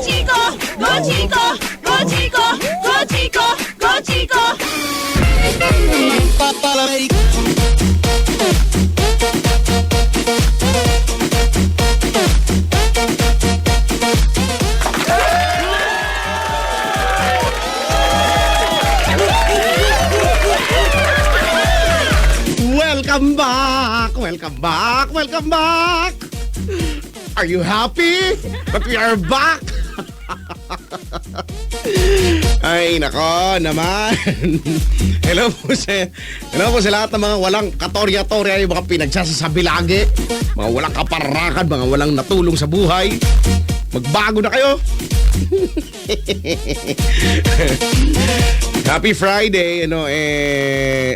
Chico! Go Chico! Go Chico! Go Chico! Go Chico! Welcome back! Welcome back! Welcome back! Are you happy that we are back? Ay, nako naman. Hello po sa lahat ng mga walang katorya-torya, yung mga pinagsasasabi lagi, mga walang kaparakan, mga walang natulong sa buhay. Magbago na kayo. Happy Friday,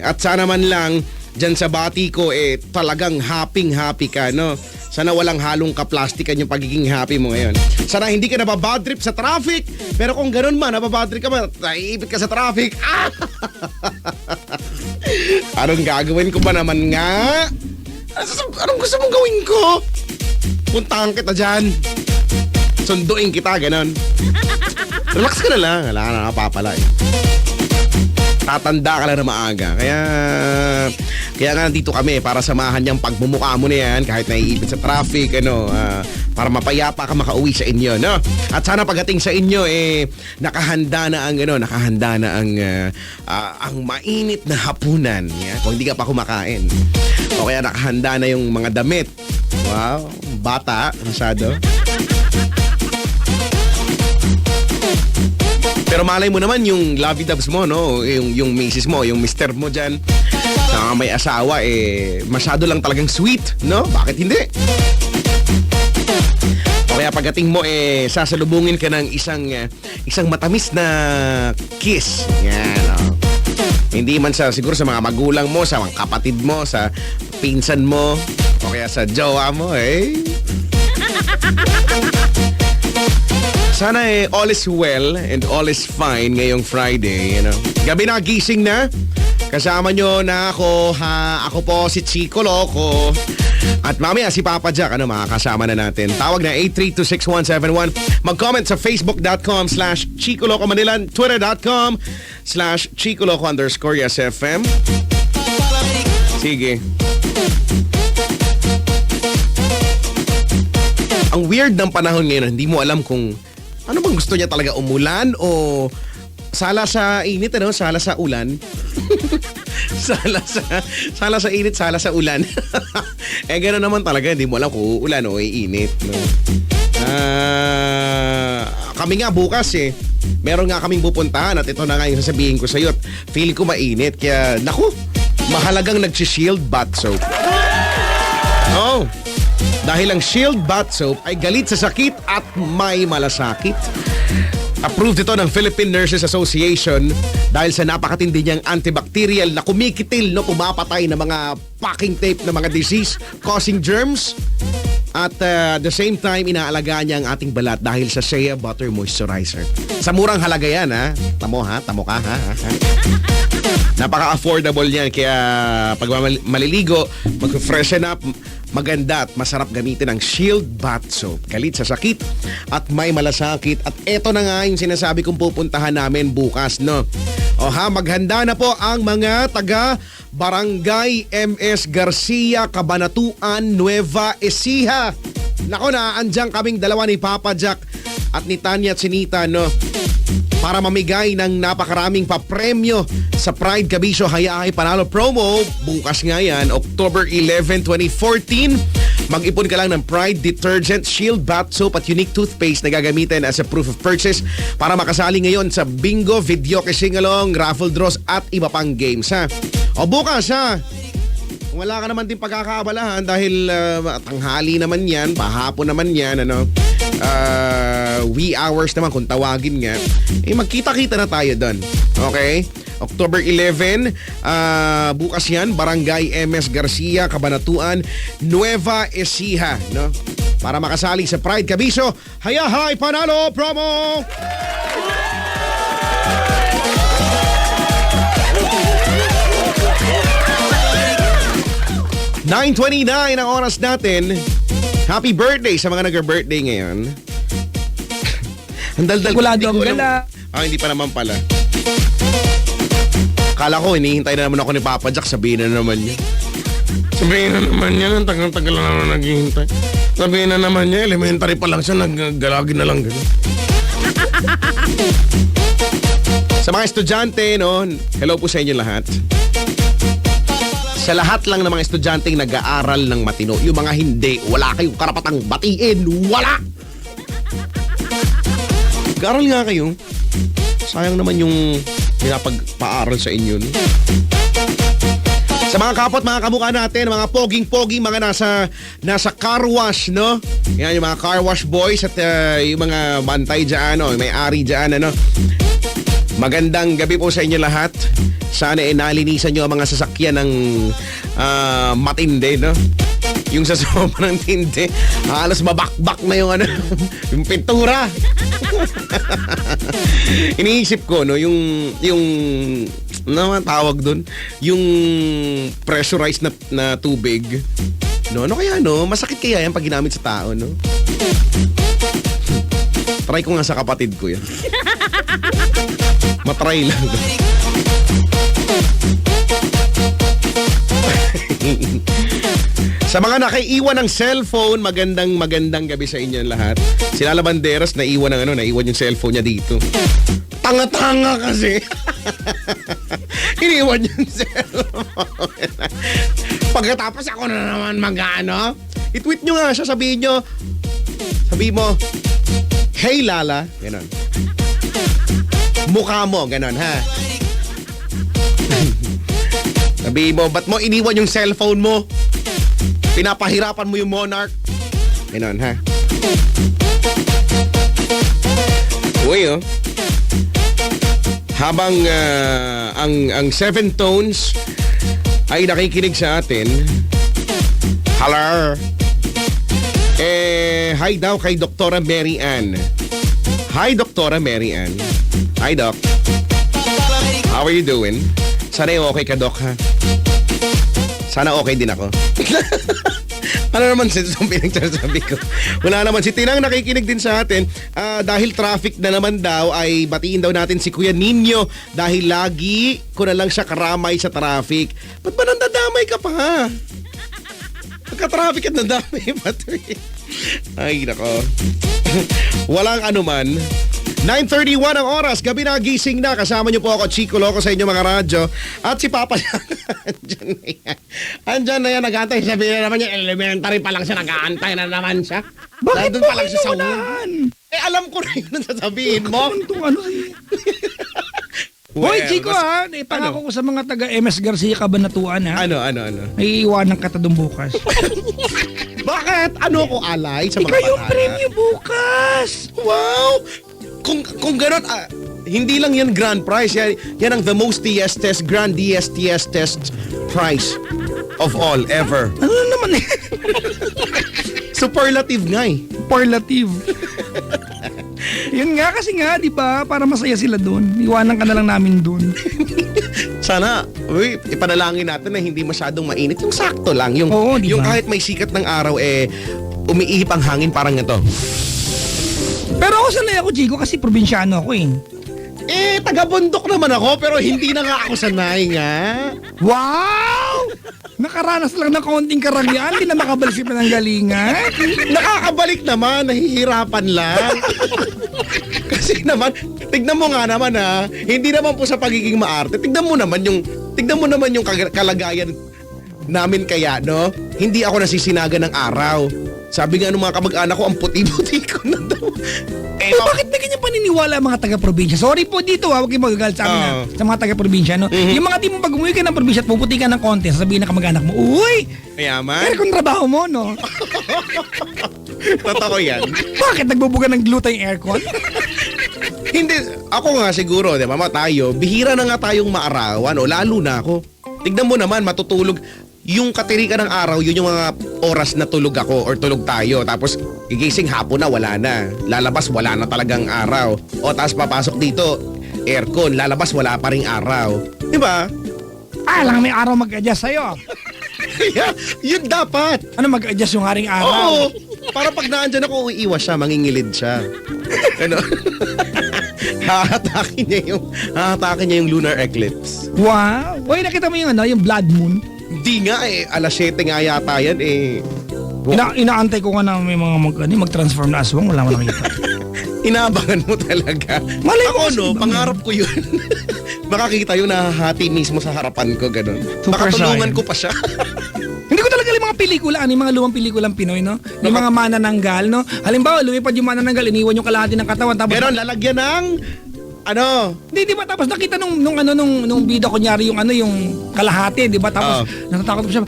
at sana man lang dyan sa bati ko, talagang happy ka, no? Sana walang halong kaplastikan yung pagiging happy mo ngayon. Sana hindi ka nababad trip sa traffic. Pero kung ganun man, nababad trip ka man, naiipit ka sa traffic. Anong gagawin ko ba naman nga? Anong gusto mong gawin ko? Puntahan kita dyan. Sunduin kita, ganun. Relax ka na lang. Wala ka na napapala tatanda ka lang na maaga. Kaya nga nandito kami para samahan niyang pagmumukha mo na yan kahit naiipit sa traffic, para mapayapa ka makauwi sa inyo, no? At sana pagdating sa inyo, nakahanda na ang mainit na hapunan, kung hindi ka pa kumakain. O kaya nakahanda na yung mga damit. Wow, bata, masyado. Pero malay mo naman yung lovey-doves mo, no? Yung misis mo, yung mister mo dyan, na may asawa, masyado lang talagang sweet, no? Bakit hindi? O kaya pagdating mo, sasalubungin ka ng isang matamis na kiss. Yan, no? Hindi man siguro sa mga magulang mo, sa mga kapatid mo, sa pinsan mo, o kaya sa jowa mo, Sana all is well and all is fine ngayong Friday, Gabi na, gising na. Kasama nyo na ako, Ako po si Chico Loco. At mamaya si Papa Jack, makakasama na natin. Tawag na 8326171. Mag-comment sa facebook.com/Chico Loco Manila, twitter.com/Chico Loco_YesFM. Sige. Ang weird ng panahon ngayon, hindi mo alam kung ano bang gusto niya talaga, umulan o sala sa init, sala sa ulan. sala sa init, sala sa ulan. Gano'n naman talaga, hindi mo alam kung ulan o init, no? Kami nga bukas meron nga kaming pupuntahan at ito na nga yung sasabihin ko sa'yo at feel ko mainit. Kaya, naku, mahalagang nag-shield bath soap. Oh, dahil ang Shield Bath Soap ay galit sa sakit at may malasakit. Approved ito ng Philippine Nurses Association dahil sa napakatindi niyang antibacterial na kumikitil, pumapatay na mga packing tape na mga disease-causing germs. At the same time, inaalagaan niya ang ating balat dahil sa Shea Butter Moisturizer. Sa murang halaga yan, ha? Tamo ka, ha? Napaka-affordable yan. Kaya pag maliligo, mag-freshen up, maganda at masarap gamitin ang Shield Bath Soap. Galit sa sakit at may malasakit. At eto na nga yung sinasabi kong pupuntahan namin bukas, no? Maghanda na po ang mga taga Barangay MS Garcia, Cabanatuan, Nueva Ecija. Nako, andiyan kaming dalawa ni Papa Jack at ni Tanya at Sinita, no? Para mamigay ng napakaraming papremyo sa Pride Cabisyo Hayahay Panalo promo. Bukas nga yan, October 11, 2014. Mag-ipon ka lang ng Pride Detergent, Shield Bath Soap at unique toothpaste na gagamitin as a proof of purchase para makasali ngayon sa bingo, video singalong, raffle draws at iba pang games, ha? Bukas, ha? Wala ka naman din pagkakaabalahan dahil tanghali naman yan, pahapon naman yan, wee hours naman kung tawagin nga. Magkita-kita na tayo doon. Okay? October 11, bukas yan, Barangay MS Garcia, Cabanatuan, Nueva Ecija, no? Para makasali sa Pride Cabisyo Hayahay Panalo promo! 9:29 ang oras natin. Happy birthday sa mga nag-birthday ngayon. Ang daldal. Sigurado Hindi ang ko alam. gala. Hindi pa naman pala. Kala ko, hinihintay na naman ako ni Papa Jack. Sabihin na naman niya. Sabihin na naman niya, ang tagal-tagal na naman naghihintay. Sabihin na naman niya, elementary pa lang siya, naggalagin na lang gano'n. Sa mga estudyante, no, hello po sa inyo lahat. Sa lahat lang ng mga estudyanteng nag-aaral ng matino, yung mga hindi, wala kayong karapatang batiin. Wala! Nag-aaral nga kayo. Sayang naman yung pinapagpaaral sa inyo. No? Sa mga kapot, mga kamukha natin, mga poging-poging, mga nasa car wash, no? Yan, yung mga car wash boys at yung mga bantay dyan, no? May ari dyan, ano? Magandang gabi po sa inyo lahat. Sana nalinisan nyo ang mga sasakyan ng matindi, no? Yung sa sobrang tindi, halos mabakbak na yung yung pintura. Iniisip ko, no, yung ano man tawag doon, yung pressurized na tubig. No, ano kaya, no? Masakit kaya yan pag ginamit sa tao, no? Try ko nga sa kapatid ko yan. Matry lang. Sa mga nakaiwan ng cellphone, magandang gabi sa inyo lahat. Si Lala Banderas naiwan yung cellphone niya dito. Tanga-tanga kasi. Iniwan yung cellphone. Pagkatapos ako na naman mag-ano. I-tweet nyo nga siya, sabihin mo, hey Lala, ganon. Mukha mo, ganon ha. Sabihin mo, ba't mo iniwan yung cellphone mo? Pinapahirapan mo yung Monarch. Ganon ha. Uy, oh. Habang ang Seven Tones ay nakikinig sa atin. Hello. Hi daw kay Doktora Mary Ann. Hi, Doktora Mary Ann. Hi, Doc. How are you doing? Sana okay ka, Doc, ha? Sana okay din ako. Ano naman yung pinagsasabi ko? Wala naman. Si Tinang nakikinig din sa atin. Dahil traffic na naman daw, ay batiin daw natin si Kuya Nino dahil lagi ko na lang siya karamay sa traffic. Ba't ba nandadamay ka pa, ha? Pagka-traffic at nadamay pa. Ay, nako. Walang anuman. 9:31 ang oras. Gabi na, gising na. Kasama niyo po ako, Chico Loco, sa inyo mga radyo. At si Papa andyan na yan. Andyan na yan, nag-aantay. Sabihin na naman niya, elementary pa lang siya, nag-aantay na naman siya. Bakit Nandun mo pa lang siya sa kinuunahan? alam ko na yun ang sasabihin mo. Hoy, Chico, ha? Ipangako ko sa mga taga MS Garcia Cabanatuan, ha? Ano? May iwanan ka ta doon bukas. Bakit? Ano ko alay sa mga Ikaw yung bata? premyo bukas. Wow! Kung gano'n, hindi lang yan grand prize. Yan ang the most DS-test, grand DS-test prize of all ever. Ano naman eh? Superlative nga eh. Superlative. Yun nga kasi nga, di ba? Para masaya sila doon. Iwanan ka na lang namin doon. Sana, ipanalangin natin na hindi masyadong mainit. Yung sakto lang. Yung, Oo, di ba? yung kahit may sikat ng araw, umiihip ang hangin parang ito. Pero ako sanay ako, Chico, kasi probinsyano ako eh. Taga-bundok naman ako, pero hindi na nga ako sanay nga. Wow! Nakaranas lang ng kaunting karagyan, hindi na makabalik sa pinanggalingan. Nakakabalik naman, nahihirapan lang. Kasi naman, tignan mo nga naman ha, hindi naman po sa pagiging maarte, tignan mo naman yung kalagayan namin kaya, no? Hindi ako nasisinaga ng araw. Sabi nga ng mga kamag-anak ko, ang puti-puti ko na daw. Bakit na ganyan paniniwala ang mga taga-probinsya? Sorry po dito ha, huwag kayong magagalit sa amin sa mga taga-probinsya, no? Yung mga di mo pag umuwi ka ng probinsya at puputi ka ng konti, sasabihin ng kamag-anak mo, uy! Mayaman? Aircon trabaho mo, no? Totoo yan. Bakit nagbubuga ng glue tayong aircon? Hindi, ako nga siguro, di ba, tayo, bihira na nga tayong maarawan, o lalo na ako. Tignan mo naman, matutulog. Yung katirikan ng araw, yun yung mga oras na tulog ako or tulog tayo. Tapos, gigising hapon na, wala na. Lalabas, wala na talagang araw. O, tapos papasok dito, aircon. Lalabas, wala pa ring araw. Di ba? Lang may araw mag-adjust sa'yo. Kaya, yun dapat. Ano mag-adjust yung haring araw? Oo. Para pag naandyan ako, uiiwas siya, mangingilid siya. Ano? Hahatakin niya yung lunar eclipse. Wow! Uy, nakita mo yung ano, yung blood moon? Hindi nga eh, alas 7 nga yata yan eh. Inaantay ko nga na may mga mag-transform na aswang, wala mo nakita. Inaabangan mo talaga. Malay mo Ako kasi no, ba? pangarap ko yun. Makakita yung nahahati mismo sa harapan ko, ganun. Super Makatulungan science. ko pa siya. Hindi ko talaga yung mga pelikula, yung mga lumang pelikulang Pinoy, no? Yung mga manananggal, no? Halimbawa, lumipad yung manananggal, iniwan yung kalahati ng katawan, tapos... Ganon, lalagyan ng... Ano? Di ba? Tapos nakita nung bida, kunyari yung kalahati, di ba? Tapos natatakot ko siya,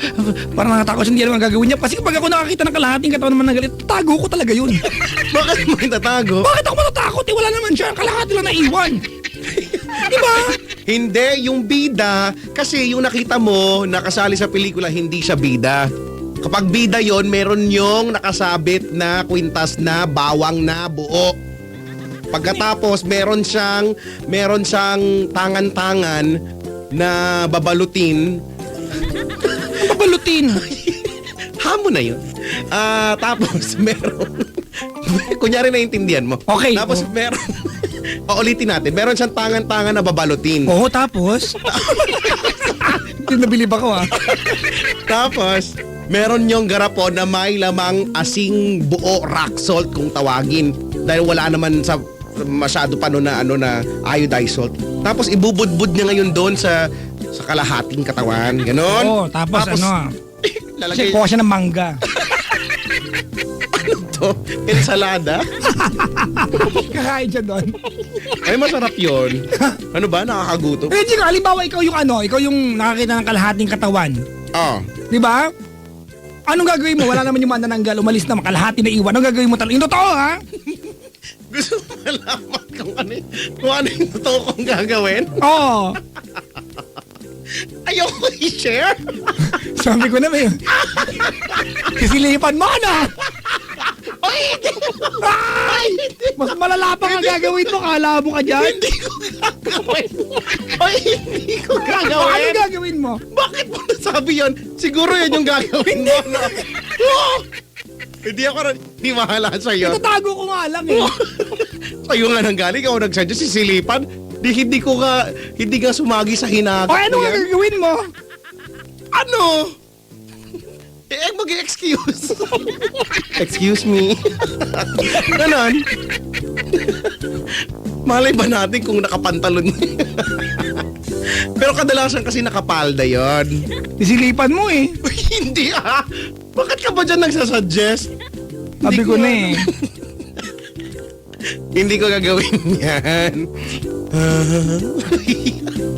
parang natatakot siya, hindi alam ang gagawin niya. Kasi kapag ako nakakita ng kalahating katawan ng manananggal, tago ko talaga yun. Bakit mo itatago? Bakit ako matatakot? Wala naman siya, kalahati lang naiwan. Di ba? Hindi, yung bida, kasi yung nakita mo, nakasali sa pelikula, hindi siya bida. Kapag bida yon, meron yung nakasabit na kwintas na bawang na buo. Pagkatapos, meron siyang tangan-tangan na babalutin. Pabalutin. Hamo na yun. Tapos, meron... Kunyari naiintindihan mo. Okay. Tapos, meron... Ulitin natin. Meron siyang tangan-tangan na babalutin. Oo, tapos? Nabilib ako, ah. Tapos, meron yung garapon na may lamang asing buo rock salt kung tawagin. Dahil wala naman sa masyado pa na iodized salt. Tapos ibubudbud niya ngayon doon sa kalahating katawan. Ganon. Oo, tapos ano? Lalagay Kuha siya ng mangga. to. Ensalada. Kakain siya doon. Ay, masarap yun. Ano ba? Nakakagutom. Eh, Chico, halimbawa ikaw yung nakakita ng kalahating katawan. Oh. Di ba? Anong gagawin mo? Wala naman yung manananggal, umalis na, kalahati na iwan. Anong gagawin mo talaga? Yung totoo, ha? Gusto mo malaman kung ano yung totoo kong gagawin? Oo. Ayoko i-share. Sabi ko na ba yun? Sisilipan mo, ano? Ay! Mas malala pa ang gagawin mo, kala mo ka dyan? Hindi ko gagawin. Ay, hindi ko Ano gagawin. gagawin mo? Bakit mo nasabi yun? Siguro yun yung gagawin mo. No? Hindi ako hindi mahala sa'yo. Itatago ko nga lang eh. Sa'yo nga nang galing, ako nagsadya sisilipan. Hindi nga sumagi sa hinagap. O ano nga gagawin mo? Ano? Mag-excuse. Excuse me. Ganon. Malay ba natin kung nakapantalon? Pero kadalasan kasi nakapalda yon. Sisilipan mo eh. Hindi ah. Bakit ka ba dyan nagsasuggest? Sabi ko na eh. Hindi ko gagawin yan.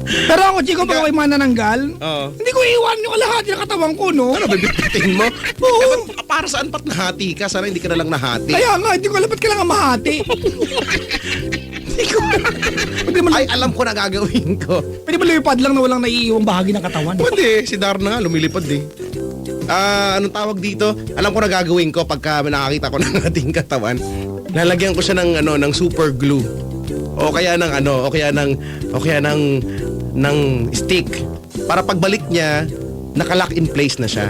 Pero ako, Chico, pag ako'y manananggal, Oo. hindi ko iiwan yung kalahati ng katawan ko, no? Ano, bibitin mo? Oo. Para saan pat nahati ka? Sana hindi ka na lang nahati. Kaya nga, hindi ko alam ba't kailangan mahati. Hindi ko Pwede mo, Ay, alam ko na gagawin ko. pwede mo lumipad lang na walang naiiwang bahagi ng katawan. Pwede, si Darna nga, lumilipad eh. Anong tawag dito? Alam ko na gagawin ko pagka nakakita ko ng ating katawan. Lalagyan ko siya ng super glue. O kaya ng stick. Para pagbalik niya, naka-lock in place na siya.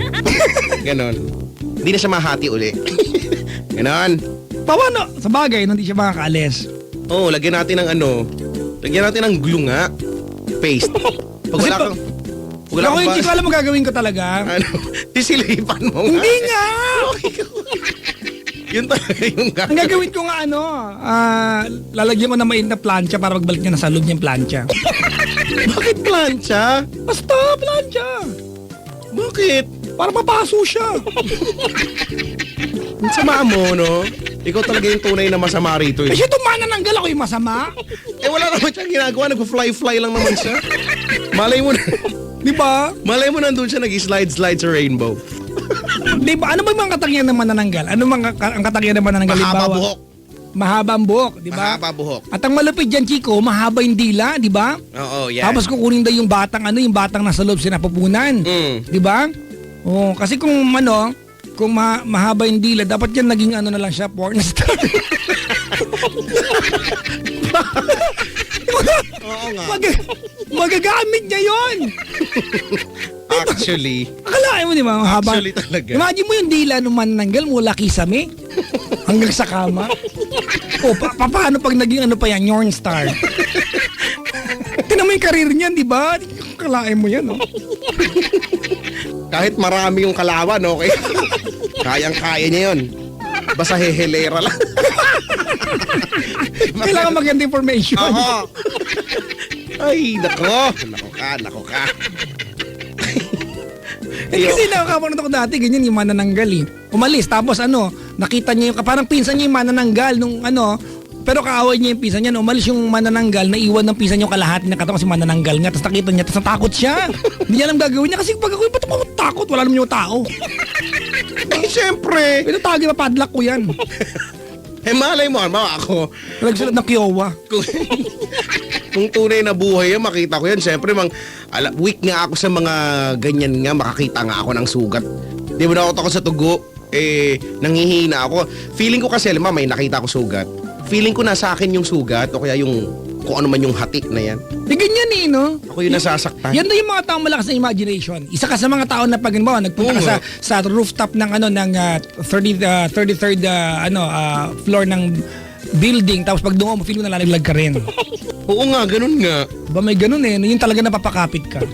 Ganon. Hindi na siya mahati uli. Ganon. Paano? Sa bagay, hindi siya makakaalis. Oo, lagyan natin ng glue nga. Paste. Pag wala kang... Wala Ako kang hindi ko alam mo gagawin ko talaga. Ano? Sisilipan mo nga. Hindi nga! Yun talaga yung Ang gagawin ko nga lalagyan ko na mainit na plancha para magbalik niya na sa loob niyang plancha. Bakit plancha? Basta, plancha! Bakit? Para mapaso siya. Ang sama mo, no? Ikaw talaga yung tunay na masama rito eh. Kasi itong manananggal ako yung masama. Eh wala naman siyang ginagawa, nag-fly-fly lang naman siya. Malay mo na, Di ba? nandun siya nag-slide-slide sa rainbow. Di ba? Ano ba yung mga katangian ng manananggal? Ano ang katangian ng manananggal? Mahaba Halimbawa, buhok. Mahaba ang buhok, di ba? Mahaba buhok. At ang malupit dyan, Chico, mahaba yung dila, di ba? Oo, yeah. Tapos kukunin daw yung batang nasa loob sinapupunan. Di ba? Oh, kasi kung mahaba yung dila, dapat yan naging na lang siya, porn star. Oo nga. Magagamit niya yon. Actually, Akalain mo, di ba? Mahaba. Actually talaga. Imagine mo yung dila ng manananggal mula kisame. Hanggang sa kama? O, paano pag naging ano pa yan, Yorn Star? Tinan mo yung karir niyan, di ba? Kalain mo yan, no? Kahit marami yung kalawan, okay? Kayang-kaya niya yun. Basta hehelera lang. Kailangan maganda information. Oo. Ay, nako. Nako ka. Kasi nakakapanood ako dati, ganyan yung manananggal eh. Umalis, tapos nakita niya yung, parang pinsan niya yung manananggal nung pero kaaway niya yung pinsan niya, umalis yung manananggal, naiwan ng pinsan niya yung kalahati ng katawan kasi manananggal nga, tapos nakita niya, tapos natakot siya. Hindi niya alam gagawin niya kasi pag ako, ba't ako takot? Wala naman yung tao. Eh, syempre. Pinatagi pa, padlock ko yan. Malay mo, ako. Nagsulat ng Kiowa. Kung tunay na buhay yan, makita ko yan. Siyempre, weak nga ako sa mga ganyan nga, makakita nga ako ng sugat. Di ba na ako sa tugo? Nanghihina ako. Feeling ko kasi, may nakita ko sugat. Feeling ko nasa akin yung sugat o kaya yung kung ano man yung hati na yan. Ganyan eh, no? Ako yung nasasaktan. Yan na yung mga taong malakas na imagination. Isa ka sa mga tao na pag nagpunta ka sa rooftop ng 33rd floor ng building, tapos pag doon mo, feel mo nalalaglag ka rin. Oo nga, ganun nga. Ba may ganun eh, yung talaga napapakapit ka.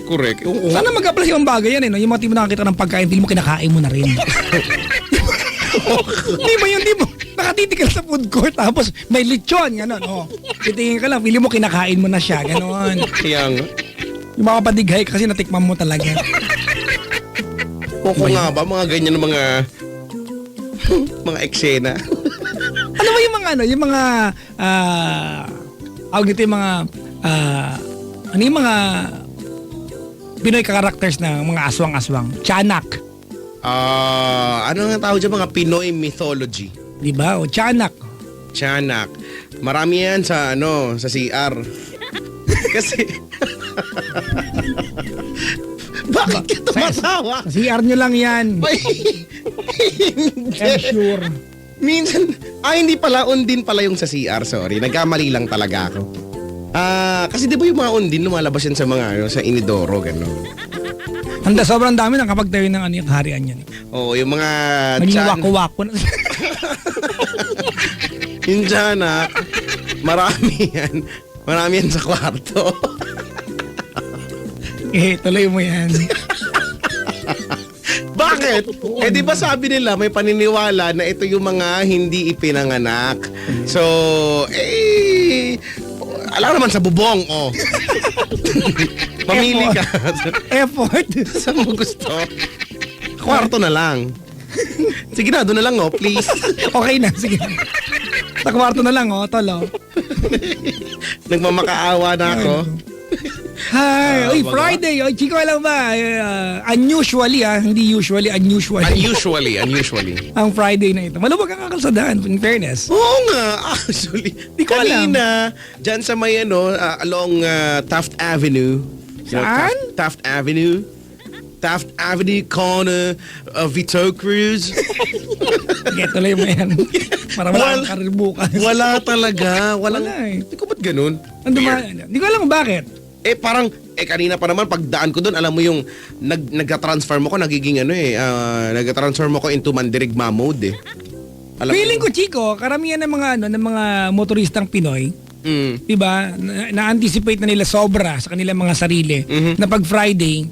Correct. Oo. Sana mag-apply yung bagay yan eh, no? Yung mga tipo nakakita ng pagkain, feel mo kinakain mo na rin. Di mo, nakatitikal sa food court, tapos may lechon, gano'n, titingin ka lang, feel mo kinakain mo na siya, gano'n. Kaya nga. Yung mga padighay kasi natikman mo talaga. Oo nga ba, mga ganyan mga eksena. Ano ba yung mga yung mga Pinoy characters na mga aswang-aswang? Tiyanak. Ano nga tawag dyan? Mga Pinoy mythology. Di ba? O tiyanak. Tiyanak. Marami yan sa CR. Kasi bakit ka tumatawa? Sa CR nyo lang yan. I'm sure. Minsan, hindi pala, undin pala yung sa CR, sorry. Nagkamali lang talaga ako. Kasi di ba yung mga undin lumalabas yan sa mga, sa inidoro, gano'n. Sobrang dami nang kapag tayo ng yung harian yan. Oo, yung mga naging wako-wako na. Yung tiyanak, marami yan. Marami yan sa kwarto. Tuloy mo yan. Bakit? Di ba sabi nila may paniniwala na ito yung mga hindi ipinanganak. So, alam naman sa bubong, Mamili ka. Effort. Saan mo gusto? Kwarto na lang. Sige na, doon na lang, please. Okay na, sige. Sa kwarto na lang, tolo. Nagmamakaawa na ako. Hi, Friday. Chico, alam ba? Unusually, hindi usually, unusually. Unusually. Ang Friday na ito. Maluwag ang kakalsadahan, in fairness. Oo nga, actually. Di ko alam. Kanina, dyan sa may along Taft Avenue. Saan? Taft Avenue. Taft Avenue, corner of Vito Cruz. Sige, tuloy mo yan. Para wala kang karir bukas. Wala talaga. Wala eh. Hindi ko ba't ganun? Hindi ko alam kung bakit. Parang, kanina pa naman, pagdaan ko doon, alam mo yung, nag-transform ako, nagiging nag-transform ako into mandirigma mode, Feeling ko, Chico, karamihan ng mga motoristang Pinoy, diba, na-anticipate na nila sobra sa kanilang mga sarili, na pag Friday,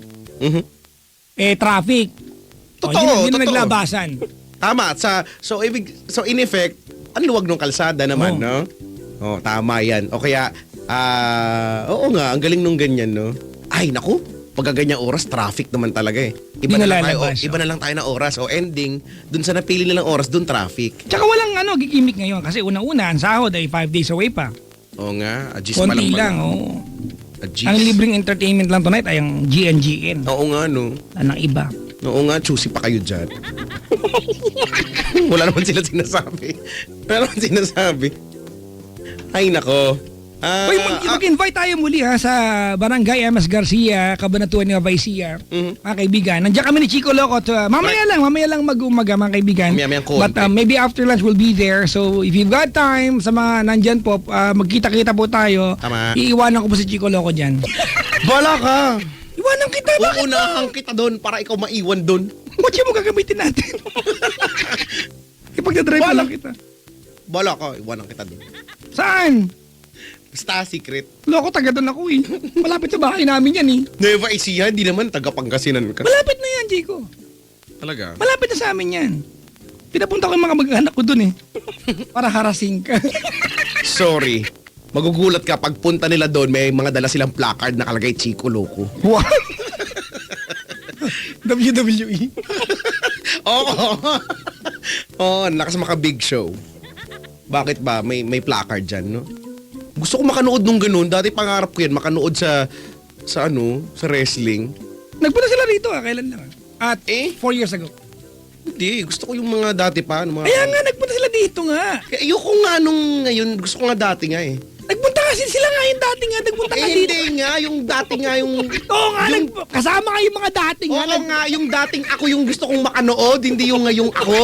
traffic. Totoo, yun totoo. naglabasan. Tama. So in effect, ang luwag ng kalsada naman, no? Tama yan. O kaya, oo nga, ang galing nung ganyan, no? Ay, naku, pagkaganyang oras, traffic naman talaga eh. Iba na lang tayo na oras. O ending, dun sa napili nilang oras, dun traffic. Tsaka walang gigimik ngayon kasi una-una, ang sahod ay 5 days away pa. Oo nga, ajis konti lang, Ang libreng entertainment lang tonight ay ang GNGN. Oo nga, no? Anong iba. Oo nga, choosy pa kayo dyan. Wala naman sila sinasabi. Ay, nako. Mag-invite tayo muli sa Barangay MS Garcia, Cabanatuan Nueva Ecija, mga kaibigan. Nandiyan kami ni Chico Loco. Mamaya lang mag-umaga, mga kaibigan. But maybe after lunch we'll be there. So if you've got time, sa mga nandyan po, magkita-kita po tayo. Tama. Iiwanan ko po si Chico Loco dyan. Bala ka! Iwanan kita, bakit? Uunahan kita doon para ikaw maiwan doon. Kotse mo gagamitin natin. Pagdadrive ko Wala. lang kita. Bala ka, iwanan kita doon. Saan? Basta secret. Loko, taga doon ako eh. Malapit sa bahay namin yan eh. Nueva Ecija, hindi naman taga Pangasinan ka. Malapit na yan, Chico. Talaga? Malapit na sa amin yan. Pinapunta ko yung mga mag-anak ko doon eh. Para harassing ka. Sorry. Magugulat ka pagpunta nila doon, may mga dala silang placard nakalagay Chico Loco. Wow. WWE. Oo. Oo, lakas maka big show. Bakit ba? May placard dyan, no? Gusto ko makanood nung ganun. Dati pangarap ko yan, makanood sa wrestling. Nagpunta sila rito kailan lang. At Eh? 4 years ago. Hindi, gusto ko yung mga dati pa. Mga... Kaya nga, nagpunta sila dito nga. Kaya ayoko nga nung ngayon, gusto ko nga dati nga eh. Nagpunta kasi sila nga yung dati nga. Nagpunta ka dito. Hindi nga, yung dati nga yung... Oo nga, kasama nga yung mga dati nga. Oo nga, yung dating ako yung gusto kong makanood, hindi yung ngayong ako.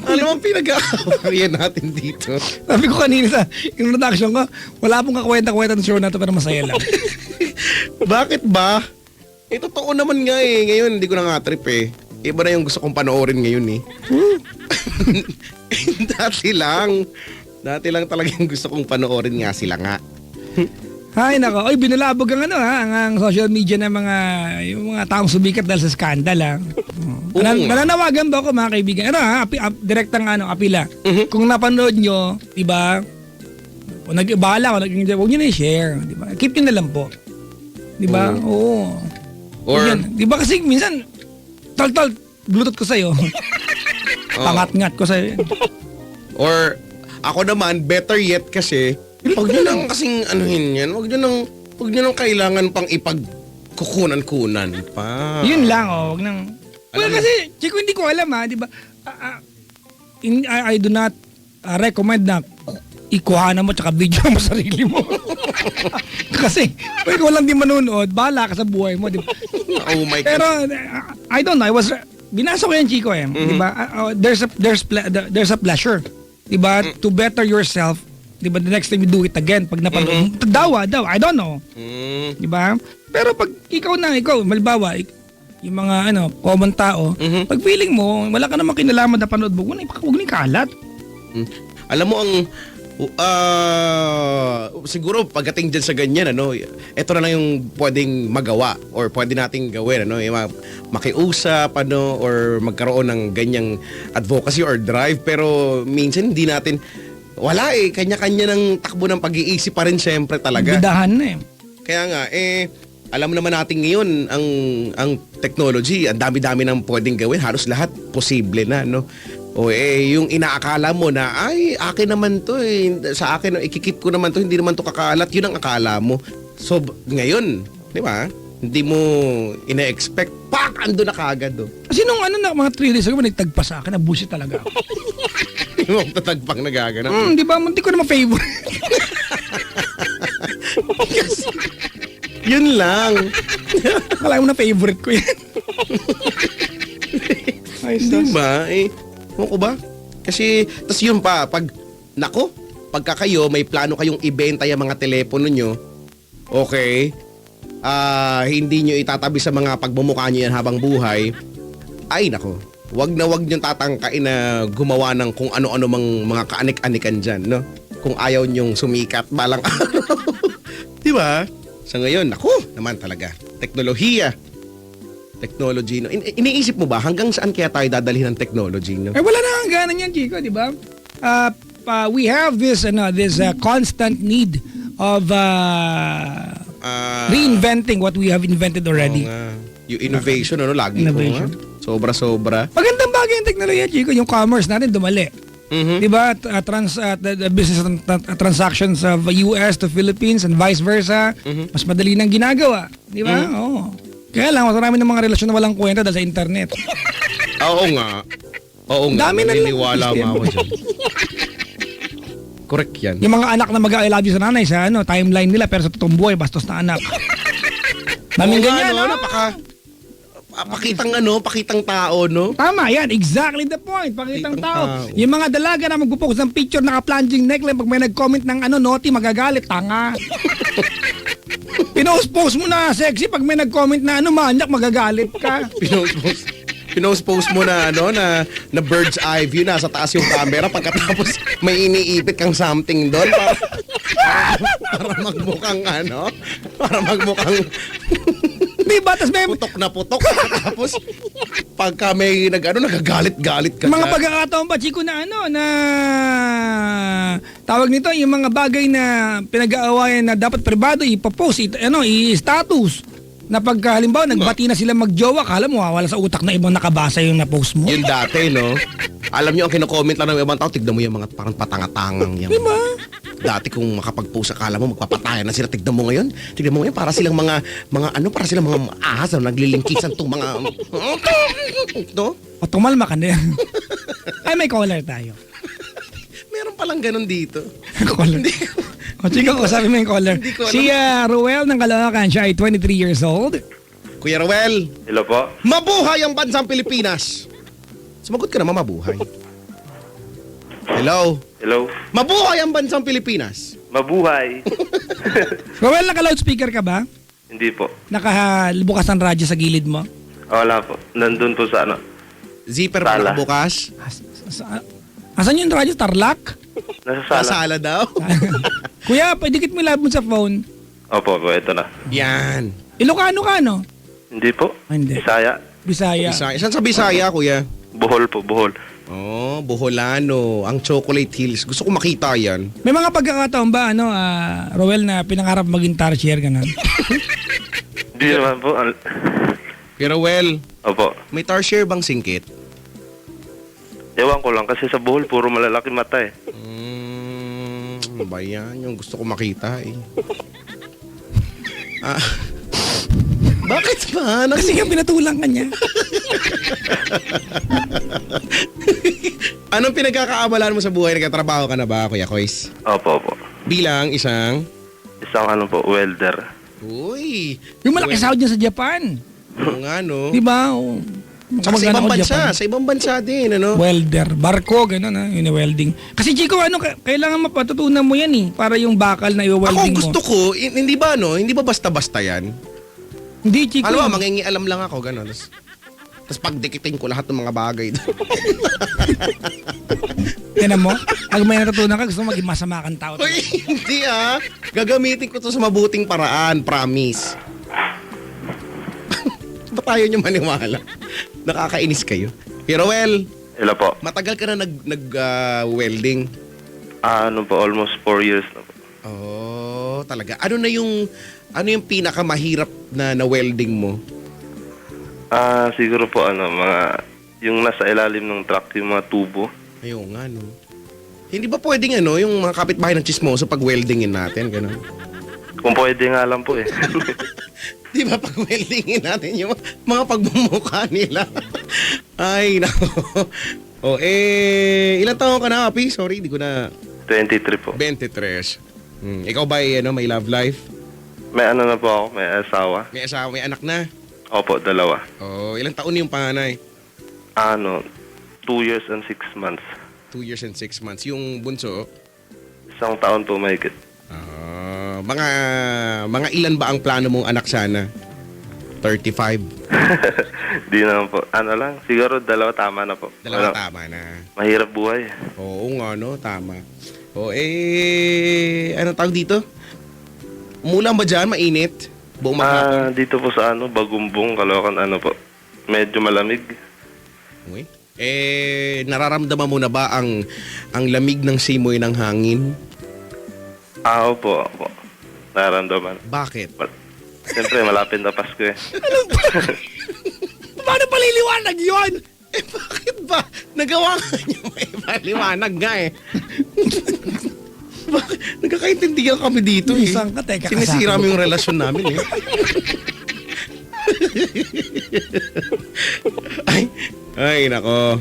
Ano ang pinag-aawayan natin dito? Sabi ko kanina sa introduction ko, wala pong kakwenta-kwenta ng show na to pero masaya lang. Bakit ba? Eh, totoo naman nga eh. Ngayon, hindi ko na nga trip eh. Iba na yung gusto kong panoorin ngayon eh. Dati lang. Dati lang talaga yung gusto kong panoorin nga sila nga. Hay nako, oy binulabog ang ang social media ng yung mga taong sumikat dahil sa scandal ha. Oo nga. Nananawagan ba ako mga kaibigan? Direktang apila. Kung napanood nyo, 'di ba? O nag-bahala ko, huwag niyo na i-share, 'di ba? Keep niyo na lang po. 'Di ba? Oo. Or, Yan. 'Di ba kasi minsan tol Bluetooth ko sa iyo. Pangat-ngat ko sa iyo. or, ako naman, better yet kasi, huwag nyo lang kasing anuhin yan. Huwag nyo nang kailangan pang ipagkukunan-kunan pa. Yun lang, wag nang... Well, kasi, Chico, hindi ko alam di ba? I do not recommend na ikuhanan mo tsaka video mo sarili mo. Kasi, kung ikaw lang di manonood, bahala ka sa buhay mo, di ba? Oh my God. Pero, I don't know, binasa ko yan, Chico, di ba? There's a pleasure, di ba? To better yourself, di ba? The next time you do it again, pag napanood, daw, I don't know. Di ba? Pero pag ikaw, malibawa, yung mga common tao, pag feeling mo, wala ka namang kinalaman na panood mo, huwag na kalat. Alam mo ang siguro pagdating dyan sa ganyan ito na lang yung pwedeng magawa or pwede nating gawin yung makiusap or magkaroon ng ganyang advocacy or drive, pero minsan hindi natin wala kanya-kanya ng takbo ng pag-iisip pa rin syempre talaga. Bidahan na Kaya nga alam naman natin ngayon ang technology, ang dami-dami ng pwedeng gawin, halos lahat posible na o yung inaakala mo na ay akin naman to sa akin ikikip ko naman to, hindi naman to kakalat, yun ang akala mo. So ngayon, di ba? Hindi mo ina-expect, pak, ando na kaagad Kasi nung mga 3 days ago, nagtagpa sa akin, nabusi talaga ako. Yung tatagpang nagaganap. Di ba? Munti ko naman favorite. Yun lang. Kala mo na favorite ko yan. Ay, Di ba? Ano ko ba? Kasi, tas yun pa, pagka kayo, may plano kayong ibenta yung mga telepono nyo, okay, hindi nyo itatabi sa mga pagmumukha nyo yan habang buhay, ay nako, wag nyo tatangkain na gumawa ng kung ano-ano mang mga kaanik-anikan dyan, no? Kung ayaw nyong sumikat balang araw. Di ba? Sa ngayon, nako, naman talaga, technology, no? Iniisip mo ba hanggang saan kaya tayo dadalhin ng technology, no? Wala na hangganan yan, Chico, di ba? We have this constant need of reinventing what we have invented already. Yung innovation, lagi Innovation. Sobra-sobra. Magandang bagay yung teknolohiya, Chico. Yung commerce natin dumali. Di ba? The business transactions of US to Philippines and vice versa, mas madali nang ginagawa. Di ba? Oo. Kaya lang, mas marami ng mga relasyon na walang kwenta dahil sa internet. Oo nga. Dami na lang naniniwala system. ako dyan. Correct yan. Yung mga anak na mag-I love you sa nanay sa timeline nila pero sa totoong buhay, bastos na anak. Daming ganyan, pakitang tao, no? Tama, yan. Exactly the point. Pakitang tao. Yung mga dalaga na magpo-post ng picture naka-plunging neckline, pag may nag-comment ng naughty, magagalit. Tanga. Pinost-post mo na sexy pag may nag-comment na ano, manyak, magagalit ka. Pinost-post mo na na bird's eye view, nasa taas yung camera, pagkatapos may iniipit kang something doon para magmukhang para magmukhang Di ba? Tapos may putok na putok. Tapos pagka may nagagalit-galit ka mga na. pagkakataon ba, Chico, na na tawag nito, yung mga bagay na pinag-aawayan na dapat privado, ipopost, i-status. Na pagka halimbawa nagbati na sila magjowa, kala mo wala sa utak na ibang nakabasa yung na-post mo. Yun dati, no? Alam nyo, ang kino-comment lang ng ibang tao, tignan mo yung mga parang patangatangang yan. Di ba? Dati kung makapag-post, akala mo magpapatayan na sila. Tignan mo ngayon, para silang para silang mga ahas na naglilingkisan tong mga no? O tumalma ka na yan. Ay, may caller tayo. Meron palang ganun dito. Caller. O Chico, sabi mo yung caller. Hindi ko alam. Si Ruel ng Caloocan, siya ay 23 years old. Kuya Rowel, Hello po. mabuhay ang bansang Pilipinas. Sumagot ka naman, mabuhay. Hello? Hello. Mabuhay ang bansang Pilipinas. Mabuhay. Ruel, naka-loudspeaker ka ba? Hindi po. Nakabukas ang radyo sa gilid mo? Wala po. Nandun po sa ano. Zipper pa Sala. nakabukas. Asan yung radyo? Tarlac? Nasa sala. Kasala daw. Kuya, dikit mo yung live mo sa phone. Opo, ito na. Yan. Ilocano ka, no? Hindi po. Hindi. Bisaya. Bisaya. Bisaya. Saan sa Bisaya, kuya? Bohol po, Bohol. Oh, Boholano. Ang Chocolate Hills. Gusto ko makita yan. May mga pagkakataon ba, Roel, na pinangarap maging tarsier ka na? Hindi naman po. Pero well, Opo. may tar share bang singkit? Ewan ko lang kasi sa Bohol puro malalaki mata eh. Ano ba yan? Yung gusto ko makita eh. Bakit ba? Kasi nga pinatulang ka niya. Anong pinagkakaamalan mo sa buhay? Nagkatrabaho ka na ba, Kuya Kois? Opo, opo. Bilang isang... Isang ano po, welder. Uy! Yung malaki sahod niya sa Japan. Oo nga, no? Di ba? O, Saka sa kamag-anak ibang ko, bansa. Japan. Sa ibang bansa din, ano? Welder, barko, gano'n yun welding. Kasi Chico, kailangan mapatutunan mo yan eh, para yung bakal na Ako i-welding mo. gusto ko, hindi ba, no? Hindi ba basta-basta yan? Hindi, Chico. Alam mo, mangingialam lang ako, gano'n. Tapos pagdikitin ko lahat ng mga bagay. Tinan mo, pag may natutunan ka, gusto mo maging masama kang tao. Uy, hindi Gagamitin ko to sa mabuting paraan, promise. Ba't tayo nyo maniwala? Nakakainis kayo. Pero well, Hello po. matagal ka na nag-welding. Ano po, almost 4 years na po. Oh, talaga. Ano yung pinakamahirap na welding mo? Siguro po yung nasa ilalim ng truck, yung mga tubo. Ayun nga, no. Hindi ba pwedeng yung mga kapitbahay ng chismoso pag weldingin natin, gano'n? Kung pwede nga lang po eh. Di ba pag weldingin natin yung mga pagmumukha nila? Ay, nako. Ilang taon ka na, Api? Sorry, di ko na... 23 po. 23. Ikaw ba may love life? May ano na po ako, may asawa. May asawa, may anak na? Opo, 2. Ilang taon yung panganay? 2 years and 6 months. 2 years and 6 months. Yung bunso? 1 taon po mahigit. Mga ilan ba ang plano mong anak sana? 35? Di naman po. Siguro 2 tama na po. Dalawa tama na. Mahirap buhay. Oo nga, no? Tama. Anong tawag dito? Umulan ba dyan? Mainit? Buong maghapon? Dito po sa Bagumbong, Caloocan, po. Medyo malamig. Uy. Nararamdaman mo na ba ang lamig ng simoy ng hangin? Opo. Nararamdaman. Bakit? Siyempre, malapit na Pasko eh. Paano paliliwanag yun? Bakit ba? Nagawa nga niyo may paliwanag nga eh. Bakit? Nagkakaintindihan kami dito eh. Isang ka, teka, Sinisira mo yung relasyon namin eh. Ay, nako.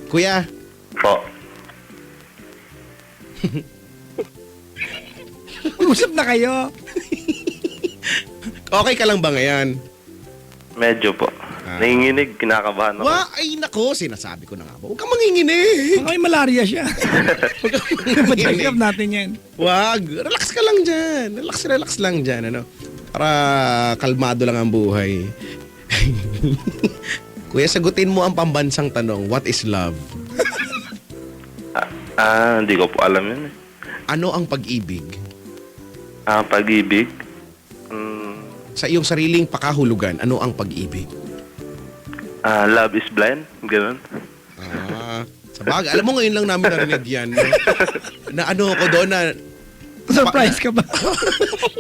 Kuya, Po. Usap na kayo. okay ka lang ba ngayon? Medyo po. Nanginginig, kinakabahan ako. Ay nako, sinasabi ko na nga ba. Huwag kang manginginig. Baka may malaria siya. Huwag kang Pa-check up manginginig. natin yan. Wag. Relax ka lang dyan. Relax lang dyan. Ano? Para kalmado lang ang buhay. Kuya, sagutin mo ang pambansang tanong. What is love? Hindi ko po alam yun eh. Ano ang pag-ibig? Pag-ibig? Sa iyong sariling pakahulugan, ano ang pag-ibig? Love is blind? Ganun. Sa bagay, alam mo ngayon lang namin narinig yan. No? Na ano ko doon na Surprise ka ba?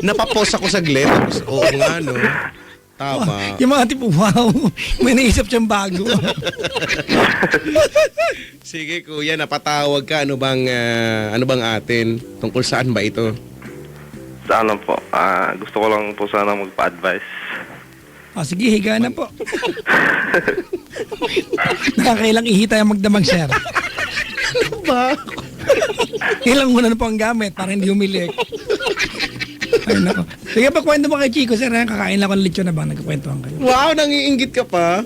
napapos ako saglit. Tapos, oo nga, no? Tama. Yung mga tipo, wow, may naisip siyang bago. Sige kuya, napatawag ka. Ano bang atin? Tungkol saan ba ito? Sa ano po, gusto ko lang po sana magpa-advise. Sige, higa na po. Nakakailang ihita yung magdamag, sir. Ano ba? Ilang muna na po ang gamit para hindi umilik. Ay, nako. Sige, pagkwento mo kay Chico, sir. Kakain lang ako ng lechon na ba? Nagkakwentuhan kayo. Wow, nangiinggit ka pa.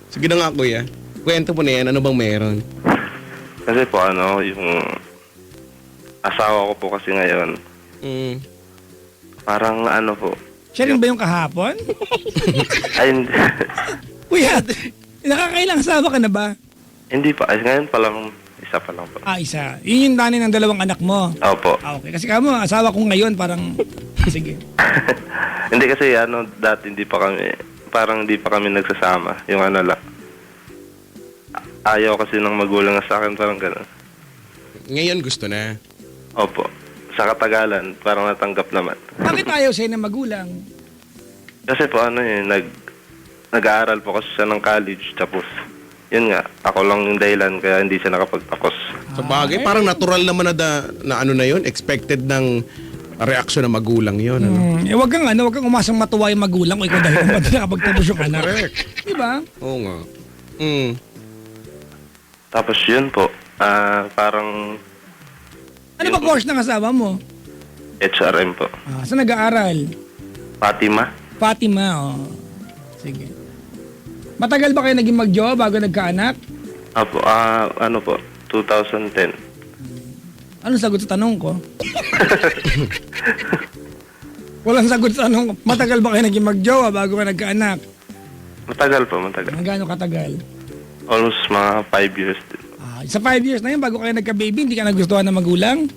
Sige na nga kuya. Kwento mo na yan. Ano bang meron? Kasi po yung asawa ko po kasi ngayon, parang po, Siya rin ba yung kahapon? ay hindi, Kuya, nakakailang asawa ka na ba? hindi pa, ay ngayon pa lang, isa pa lang po. Isa. Yun yung nanay ng dalawang anak mo. Opo. Okay. Kasi kamo, asawa ko ngayon, parang, sige. Hindi kasi dati hindi pa kami nagsasama, yung lang. Ayaw kasi ng magulang sa akin, parang gano'n. Ngayon gusto na. Opo. Sa katagalan, parang natanggap naman. Bakit ayaw sa'yo ng magulang? Kasi po nag-aaral po kasi siya ng college, tapos, yun nga, ako lang yung dahilan kaya hindi siya nakapagtapos. Sa bagay, parang natural naman na ano na yun, expected ng reaksyon ng magulang yun. Ano? Wag kang umasang matuwa yung magulang o ikaw dahil kung ba't nakapagtapos yung anak. Correct. Diba? Oo nga. Tapos yun po, parang Ano ba course ng asawa mo? HRM po. Saan nag-aaral? Fatima? Fatima, Sige. Matagal ba kayo naging mag-jowa bago nagkaanak? Apo, po, 2010. Anong sagot sa tanong ko? Walang sagot sa tanong ko. Matagal ba kayo naging mag-jowa bago kayo nagkaanak? Matagal po, matagal. Gaano katagal? Almost mga 5 years din. Sa 5 years na yun, bago kayo nagka-baby, hindi ka nagustuhan ng magulang?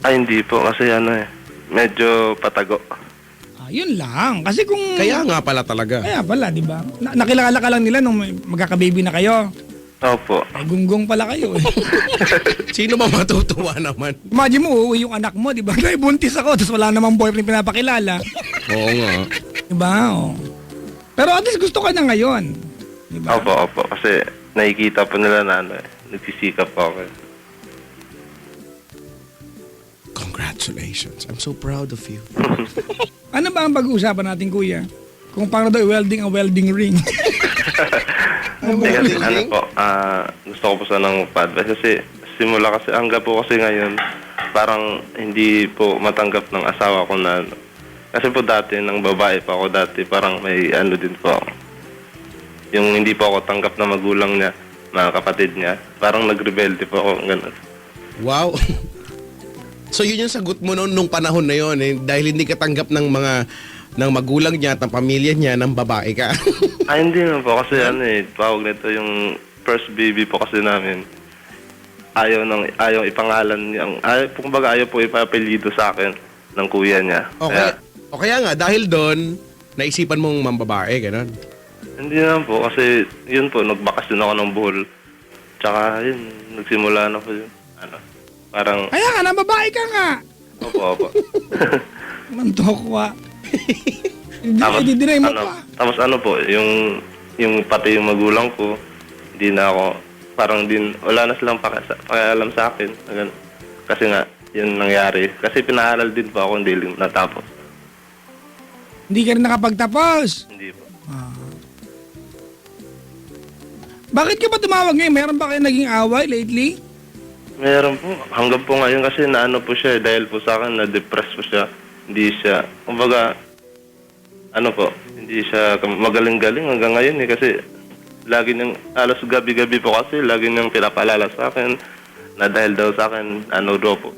Ay, hindi po, kasi medyo patago. Yun lang. Kasi kung... Kaya nga pala talaga. Kaya pala, di ba? Nakilala ka lang nila nung magkaka-baby na kayo. Opo. Ay, gunggong pala kayo eh. Sino ba matutuwa naman? Imagine mo, uuwi yung anak mo, di ba? Ay, buntis ako, tapos wala namang boyfriend pinapakilala. Oo nga. Di ba? Pero at least gusto ka na ngayon. Di ba? Opo. Kasi nakikita po nila na nagsisikap po ako. Congratulations. I'm so proud of you. Ano ba ang pag-uusapan natin, kuya? Kung paano daw i-welding ang welding ring. Hindi kasi po, gusto ko po sanang pa-advise kasi simula kasi hanggang po kasi ngayon parang hindi po matanggap ng asawa ko na kasi po dati ng babae pa ako dati parang may din po ako. Yung hindi po ako tanggap na magulang niya, mga kapatid niya, parang nagrebelde po ako ganun. Wow. So yun yung sagot mo nung panahon na yun dahil hindi ka tanggap ng magulang niya at ng pamilya niya ng babae ka. Ay hindi naman po kasi tawag nito yung first baby po kasi namin. Ayaw ipangalan niya. Kumbaga ayaw po ipapelido sa akin ng kuya niya. Okay. O kaya nga, dahil doon, naisipan mong mambabae, gano'n? Hindi naman po kasi yun po, nagbakasyon ako ng Bohol. Tsaka yun, nagsimula na po yun. Parang, Kaya nga, babae ka nga. opo. Mantokwa. Hindi mo pa. Tapos po, yung pati yung magulang ko, hindi na ako, parang wala na silang pakialam sa akin. Kasi nga, yun nangyari. Kasi pinaaral din po ako, hindi natapos. Hindi ka rin nakapagtapos. Hindi po. Bakit ka ba tumawag ngayon? Meron ba kayo naging away lately? Meron po. Hanggang po ngayon kasi naano po siya dahil po sa akin na-depress po siya. Hindi siya. Kumbaga, po, hindi siya magaling-galing hanggang ngayon eh. Kasi lagi niyang, alas gabi-gabi po kasi, lagi niyang pinapaalala sa akin na dahil daw sa akin, ano daw po,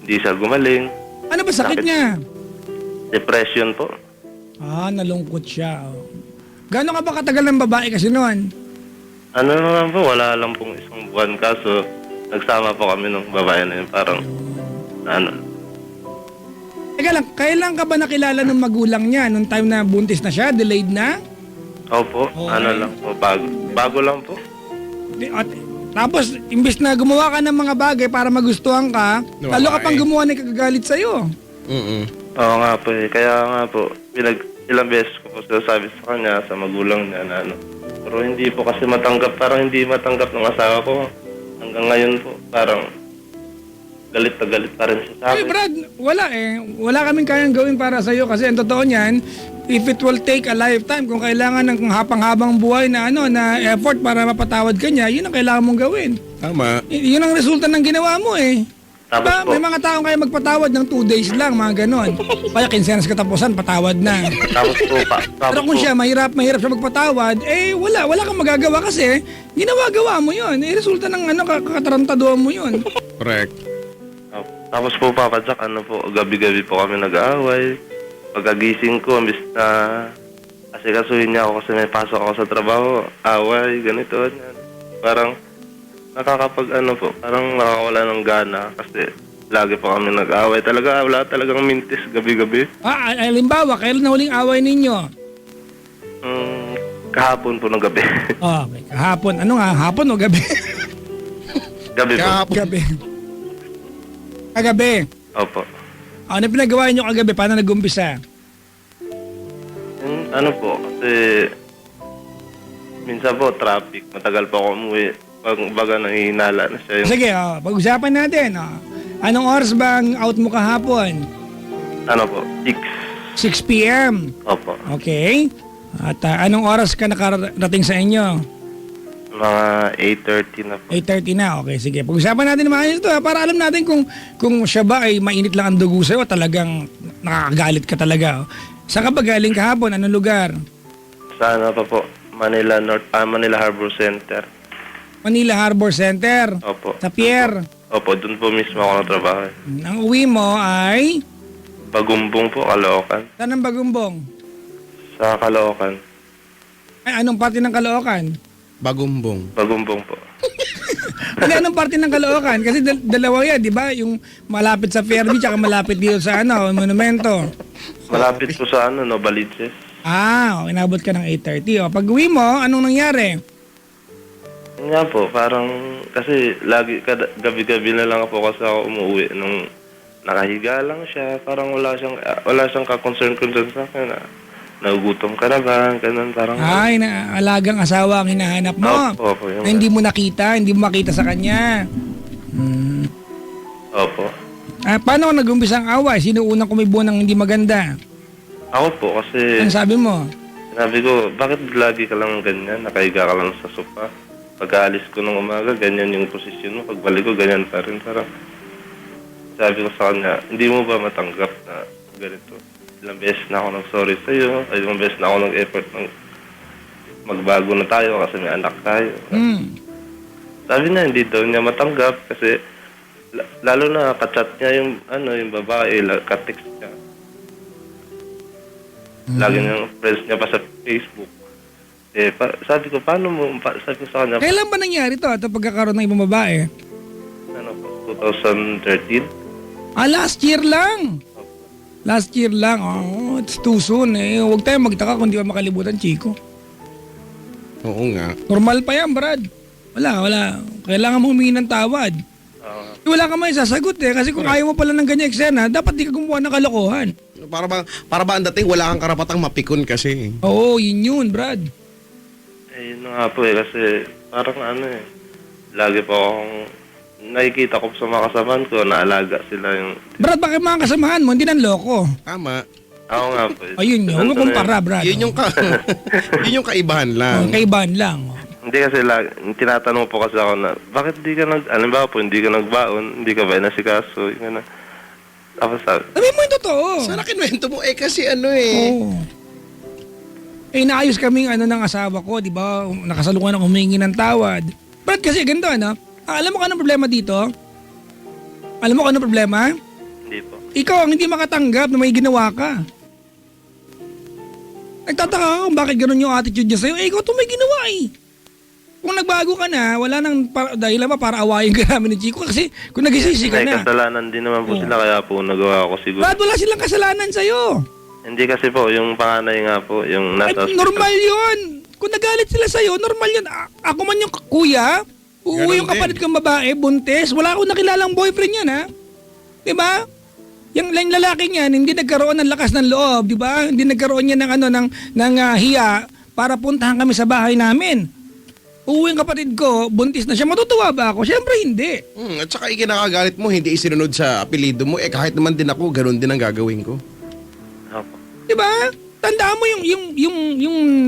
hindi siya gumaling. Ano ba sakit niya? Depression po. Ah, nalungkot siya. Oh. Gano'n ka ba katagal ng babae kasi noon? Ano naman po, wala lang pong isang buwan. Kaso, nagsama po kami ng babae na yun. Parang, ano, Teka lang, kailan ka ba nakilala ng magulang niya? Nung time na buntis na siya, delayed na? opo, Okay. ano lang po, bago lang po. At, tapos, imbis na gumawa ka ng mga bagay para magustuhan ka, talo ka pang gumawa ng kagagalit sa'yo. Oo nga po eh. Kaya nga po, ilang beses ko po sabi sa kanya, sa magulang niya na ano. Pero hindi po kasi matanggap, parang hindi matanggap ng asawa ko. Hanggang ngayon po, parang galit na galit pa rin siya sa Eh akin. Brad, wala eh. Wala kaming kayang gawin para sa'yo kasi ang totoo niyan, if it will take a lifetime, kung kailangan ng hapang-habang buhay na na effort para mapatawad ka niya, yun ang kailangan mong gawin. Tama. Yun ang resulta ng ginawa mo eh. Tapos Diba, po, may mga taong kaya magpatawad ng 2 days lang, mga ganon. Kaya 15 anos katapusan, patawad na. tapos po, Pero kung siya, mahirap siya magpatawad, eh wala kang magagawa kasi ginawa-gawa mo yun. Eh, resulta ng katarantaduhan mo yun. Correct. tapos po, Papa Jack, ano po, gabi-gabi po kami nag-aaway. Pagkagising ko, imbis na asikasuhin niya ako kasi may pasok ako sa trabaho, away, ganito, ganyan. Parang, parang nakakawala ng gana kasi lagi po kami nag-away. Talaga, wala talagang mintis gabi-gabi. Halimbawa, kailan na huling away ninyo? Kahapon po ng gabi. Okay, kahapon. Ano nga, hapon o gabi? Gabi po. Gabi. Kagabi. Opo. Ano pinagawa niyo kagabi? Paano nag-umpisa? Ano po, kasi minsan po traffic. Matagal po ako umuwi. Baga nangihinala na siya yung... Sige, pag-usapan natin. Anong oras bang out mo kahapon? Ano po, 6 p.m. Opo. Okay. At anong oras ka nakarating sa inyo? Mga 8:30 na po. 8:30 na. Okay, sige. Pag-usapan natin maayos ito para alam natin kung siya ba ay mainit lang ang dugo sa'yo o talagang nakakagalit ka talaga. Saan ka ba galing kahapon? Anong lugar? Sa ano pa po, Manila Harbor Center. Manila Harbor Center. Opo. Sa Pier. Opo, dun po mismo ako nagtrabaho. Ang uwi mo ay Bagumbong po, Caloocan. saan ang Bagumbong? Sa Caloocan. Ay, anong parte ng Caloocan? Bagumbong. Bagumbong po. Hindi, anong parte ng Caloocan? Kasi dalawa yan, di ba? Yung malapit sa Fairview, tsaka malapit dito sa monumento. Malapit po sa Novaliches. Inabot ka ng 8:30. Pag uwi mo, anong nangyari? Yun nga po, parang kasi gabi-gabi na lang po kasi ako umuwi nung nakahiga lang siya. Parang wala siyang ka-concern sa akin. Nagugutom ka na ba? Ganun, parang... Ay, alagang asawa ang hinahanap mo. Opo, yung... Na hindi mo makita sa kanya. Opo. Paano ka nag-umpisa ang away? Sino unang kumibo ng hindi maganda? Ako po kasi... Ano sabi mo? Sinabi ko, bakit lagi ka lang ganyan? Nakahiga ka lang sa sopa. Pagkaalis ko ng umaga, ganyan yung posisyon mo. Pagbalik ko, ganyan pa rin. Parang sabi ko sa kanya, hindi mo ba matanggap na ganito? Ilang beses na ako nag-sorry sa'yo. Ilang beses na ako nag-effort ng magbago na tayo kasi may anak tayo. Sabi niya, hindi daw niya matanggap kasi lalo na ka-chat niya yung babae, ka-text niya. Lagi niyang friends niya pa sa Facebook. Sabi ko, sabi ko sa kanya, Kailan ba nangyari to? Ito pagkakaroon ng ibang babae? ano po, 2013? Last year lang. Last year lang. It's too soon eh. Huwag tayong magtaka kung di ba makalimutan, Chico. Oo nga. Normal pa yan, Brad. Wala. Kailangan mo humingi ng tawad. Wala ka may sasagot eh. Kasi kung ayaw mo pala ng ganyan eksena, dapat di ka gumawa ng kalokohan. Para ba ang dating wala kang karapatang mapikon kasi. Oo, yun, Brad. Yun nga po kasi parang lagi po akong nakikita ko sa mga kasamahan ko, naalaga sila yung... Brad, bakit mga kasamahan mo? Hindi nang loko. Tama. Ako nga po. Ayun yun. Huwag mong para, Brad. Yun yung kaibahan lang. Kaibahan lang. Hindi kasi tinatanong po kasi ako na, bakit di ka alimbawa po, hindi ka nagbaon, hindi ka ba inasikaso, yun na. Tapos Sabi mo yung totoo. Sana kinwento mo kasi ano eh. Oo. naayos kaming ng asawa ko, di ba? Nakasalungan ako humingi ng tawad. Brad, kasi ganito, alam mo anong problema dito? Alam mo anong problema? Hindi po. Ikaw ang hindi makatanggap na may ginawa ka. Nagtataka ka kung bakit ganun yung attitude niya sa'yo. Ikaw may ginawa Kung nagbago ka na, wala nang dahilan pa para awayin ka namin ni Chico. Kasi kung nagisisi ka May na. kasalanan din naman po sila, kaya po nagawa ko siguro. Brad, wala silang kasalanan sa'yo. Hindi kasi po, yung panganay nga po, yung Ay, nasa hospital. normal yun. Kung nagalit sila sa'yo, normal yun. Ako man yung kuya, uuwi yung Ganon kapatid kong babae, buntis. Wala akong nakilalang boyfriend yan, ha? Diba? Yung lalaking yan, hindi nagkaroon ng lakas ng loob, di ba? Hindi nagkaroon yan ng hiya para puntahan kami sa bahay namin. Uuwi yung kapatid ko, buntis na siya, matutuwa ba ako? Siyempre hindi. At saka ikinakagalit mo, hindi isinunod sa apelido mo. Kahit naman din ako, ganun din ang gagawin ko. Opo. Di ba? Tandaan mo yung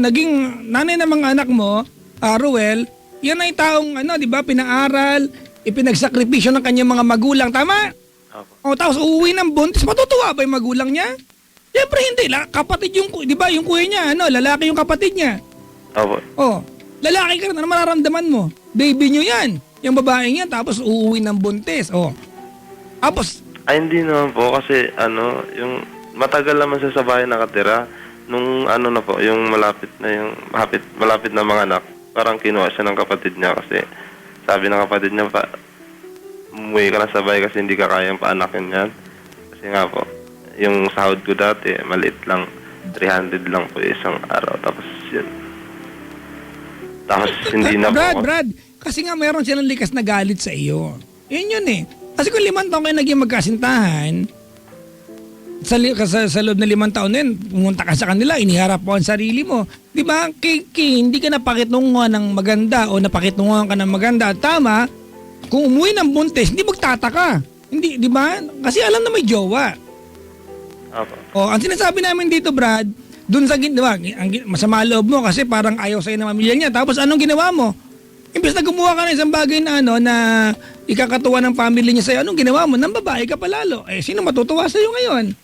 naging nanay ng mga anak mo, Ruel, yan ay taong di ba, pinaaral, ipinagsakripisyo ng kanyang mga magulang, tama? Opo. O tapos uuwi ng buntis, matutuwa ba yung magulang niya? Siyempre hindi, kapatid yung, di ba, yung kuya niya, lalaki yung kapatid niya. Opo. Oh, lalaki ka rin, ano mararamdaman mo? Baby niyo yan, yung babaeng yan, tapos uuwi ng buntis. Oh. Tapos, Ay, hindi naman po kasi yung matagal naman siya sa bahay nakatira. Nung na po, yung malapit na mga anak, parang kinuha siya ng kapatid niya kasi sabi ng kapatid niya pa, umuwi ka na sa bahay kasi hindi ka kayang paanakin yan. Kasi nga po, yung sahod ko dati, maliit lang, 300 lang po isang araw. Tapos yun. Tapos hindi na po. Brad, kasi nga meron silang likas na galit sa iyo. Yun Kasi kung 5 taon kayo naging magkasintahan, sa loob na 5 taon na yun, pumunta ka sa kanila, iniharap mo ang sarili mo. Di ba? Hindi ka napakitunguhan ng maganda o napakitunguhan ka ng maganda. Tama, kung umuwi ng buntis, hindi magtataka. Hindi, di ba? Kasi alam na may jowa. Opo. O, ang sinasabi namin dito, Brad, dun sa, di ba, masama loob mo kasi parang ayaw sa'yo ng pamilya niya. Tapos anong ginawa mo? Imbes na gumawa ka ng isang bagay na na ikakatuwa ng family niya sa'yo, anong ginawa mo? Nang babae ka palalo. Sino matutuwa sa'yo ngayon?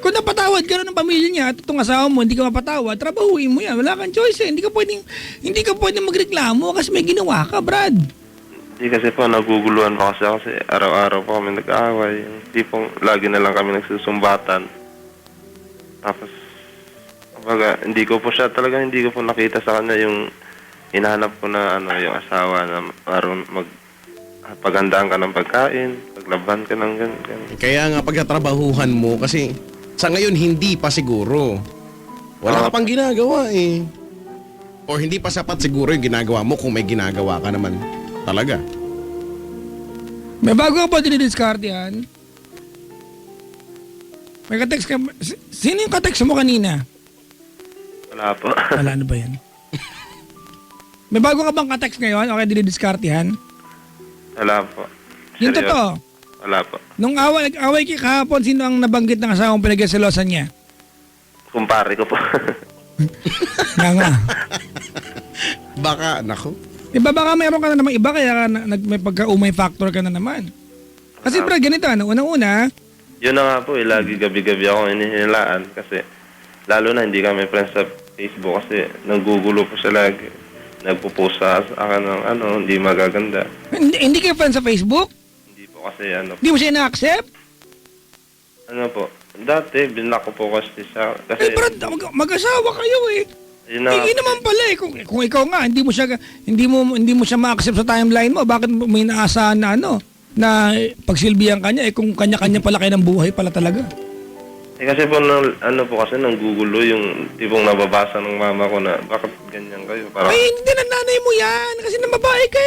Kung napatawad ka rin ng pamilya niya at itong asawa mo, hindi ka mapatawad, trabahuin mo yan. Wala kang choice Hindi ka pwedeng magreklamo kasi may ginawa ka, Brad. Hindi kasi po, naguguluhan pa kasi araw-araw po kami nag-aaway. Hindi po, lagi na lang kami nagsusumbatan. Tapos, hindi ko po nakita sa kanya yung hinahanap ko na yung asawa na parang paghandaan ka ng pagkain, paglaban ka ng ganyan. Kaya nga pagtatrabahuhan mo kasi sa ngayon hindi pa siguro. Wala ka pang ginagawa O hindi pa sapat siguro yung ginagawa mo kung may ginagawa ka naman talaga. May bago ka pa dinidiscard yan. May ka-text ka. Sino yung ka-text mo kanina? Wala po. Wala na ba yan? May bago ka bang ka-text ngayon? Okay, dinidiscard yan? Wala po. Yung Seryoso. totoo. Wala po. Nung away kayo kahapon, sino ang nabanggit ng asawang pinagkaselosan niya? Kumpare ko po. Nga. Baka, nako. Diba baka mayroon ka na naman iba kaya may pagka-umay factor ka na naman. Kasi bro, ganito, unang-una, Yun na nga po, lagi gabi-gabi ako inihinilaan kasi lalo na hindi kami friends sa Facebook kasi nanggugulo po siya lagi. Nagpo-post sa akin ng hindi magaganda. hindi kayo friends sa Facebook? Hindi po kasi Hindi mo siya na-accept? po, dati binlock ko po kasi siya. Kasi, Bro, mag-asawa kayo yun na, Hindi naman pala kung ikaw nga hindi mo siya ma-accept sa timeline mo, bakit may naasahan na na pagsilbihan kanya kung kanya-kanya pala kayo ng buhay pala talaga. kasi po kasi nanggugulo yung tipong nababasa ng mama ko na bakit ganyan kayo? Parang, Ay, hindi na nanay mo yan kasi nang babae ka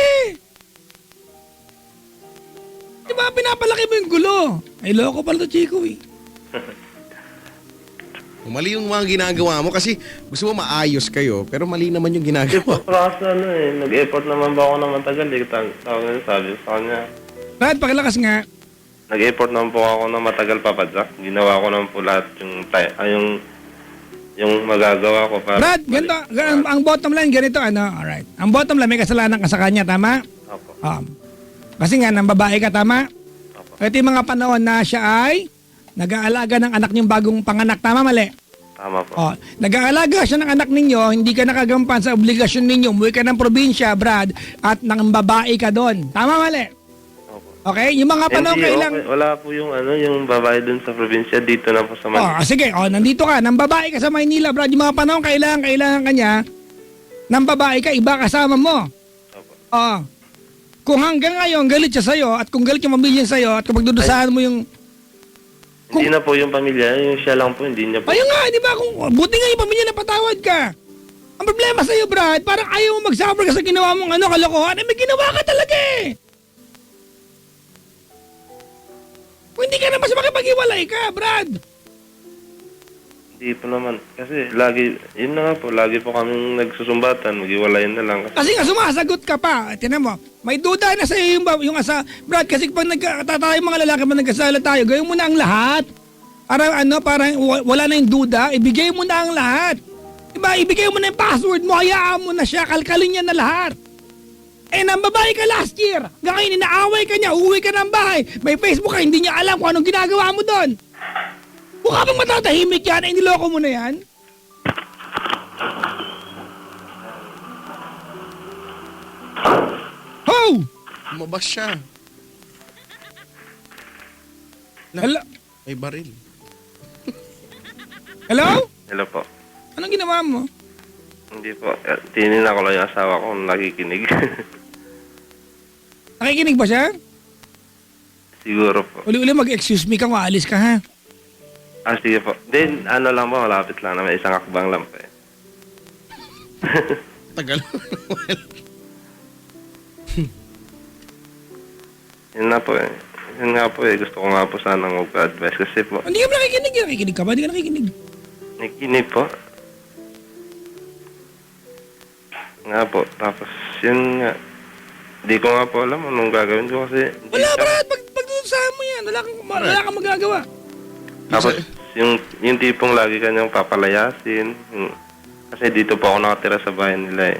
Diba, pinapalaki mo yung gulo. Ay, loko pala to, Chico Mali yung mga ginagawa mo kasi gusto mo maayos kayo pero mali naman yung kasi po, ginagawa. kasi nag-effort naman ba ako na matagal sabi sa kanya. Brad, pakilakas nga. Nag-effort naman po ako na matagal papadyak. Ginawa ko naman po lahat yung magagawa ko para... Brad, ganito, ang bottom line ganito, alright. Ang bottom line, may kasalanan ka sa kanya, tama? Opo. Kasi nga, nang babae ka, tama? Opo. Ito yung mga panahon na siya ay nag-aalaga ng anak niyong bagong panganak, tama, mali? Tama po. Oh, nag-aalaga siya ng anak ninyo, hindi ka nakagampan sa obligasyon ninyo, umuwi ka ng probinsya, Brad, at nang babae ka doon. Tama, mali? Opo. Okay? Yung mga panahon Hindi, kailang... okay. Wala po yung babae dun sa probinsya. Dito na po sa Manila. Sige, nandito ka, nang babae ka sa Maynila, Brad, yung mga panahon kailangan ka niya, nang babae ka, iba kasama mo. Opo. Kung hanggang ngayon, galit siya sa'yo, at kung galit yung pamilya sa'yo, at kung pagdudusahan mo yung... Hindi na po yung pamilya. Yung siya lang po, hindi niya po. Ayun nga, di ba? Buti nga yung pamilya napatawad ka. Ang problema sa'yo, Brad, parang ayaw mo mag-suffer ka sa ginawa mong kalokohan, may ginawa ka talaga eh. Kung hindi ka naman sa makipag-iwalay ka, Brad. Hindi po naman. Kasi yun na nga po, lagi po kaming nagsusumbatan. Mag-iwalayan na lang. Kasi nga sumasagot ka pa. Tinan mo, may duda na sa'yo yung Brad, kasi pag tayo mga lalaki, pag nagkasala tayo, gawin mo na ang lahat. Parang wala na yung duda, ibigay mo na ang lahat. Diba, ibigay mo na yung password mo, hayaan mo na siya, kalkalin niya na lahat. Nang babae ka last year, ngayon inaaway ka niya, uuwi ka ng bahay, may Facebook ka, hindi niya alam kung anong ginagawa mo doon. Mukha bang matatahimik yan? Niloko mo na yan? Ho! Lumabas siya. Hello? May baril. Hello? Hello po. Anong ginawa mo? Hindi po. Tinina ko lang yung asawa ko nakikinig. Nakikinig ba siya? Siguro po. Uli-uli mag-excuse me ka, maalis ka ha? Sige po. Then, lang po, malapit lang naman. Isang akbang lang po eh. Tagal. Yun na po eh. Yun nga po eh. Gusto ko nga po sanang mag-advise kasi po. Hindi ka ba nakikinig? Nakikinig ka ba? Hindi ka nakikinig. Nakikinig po. Nga po. Tapos, yun nga. Hindi ko nga po alam anong gagawin ko kasi... Wala, Brad. Pagdudusahan mo yan. Wala kang magagawa. Tapos, yung tipong lagi kanyang papalayasin. Kasi dito po ako nakatira sa bahay nila eh.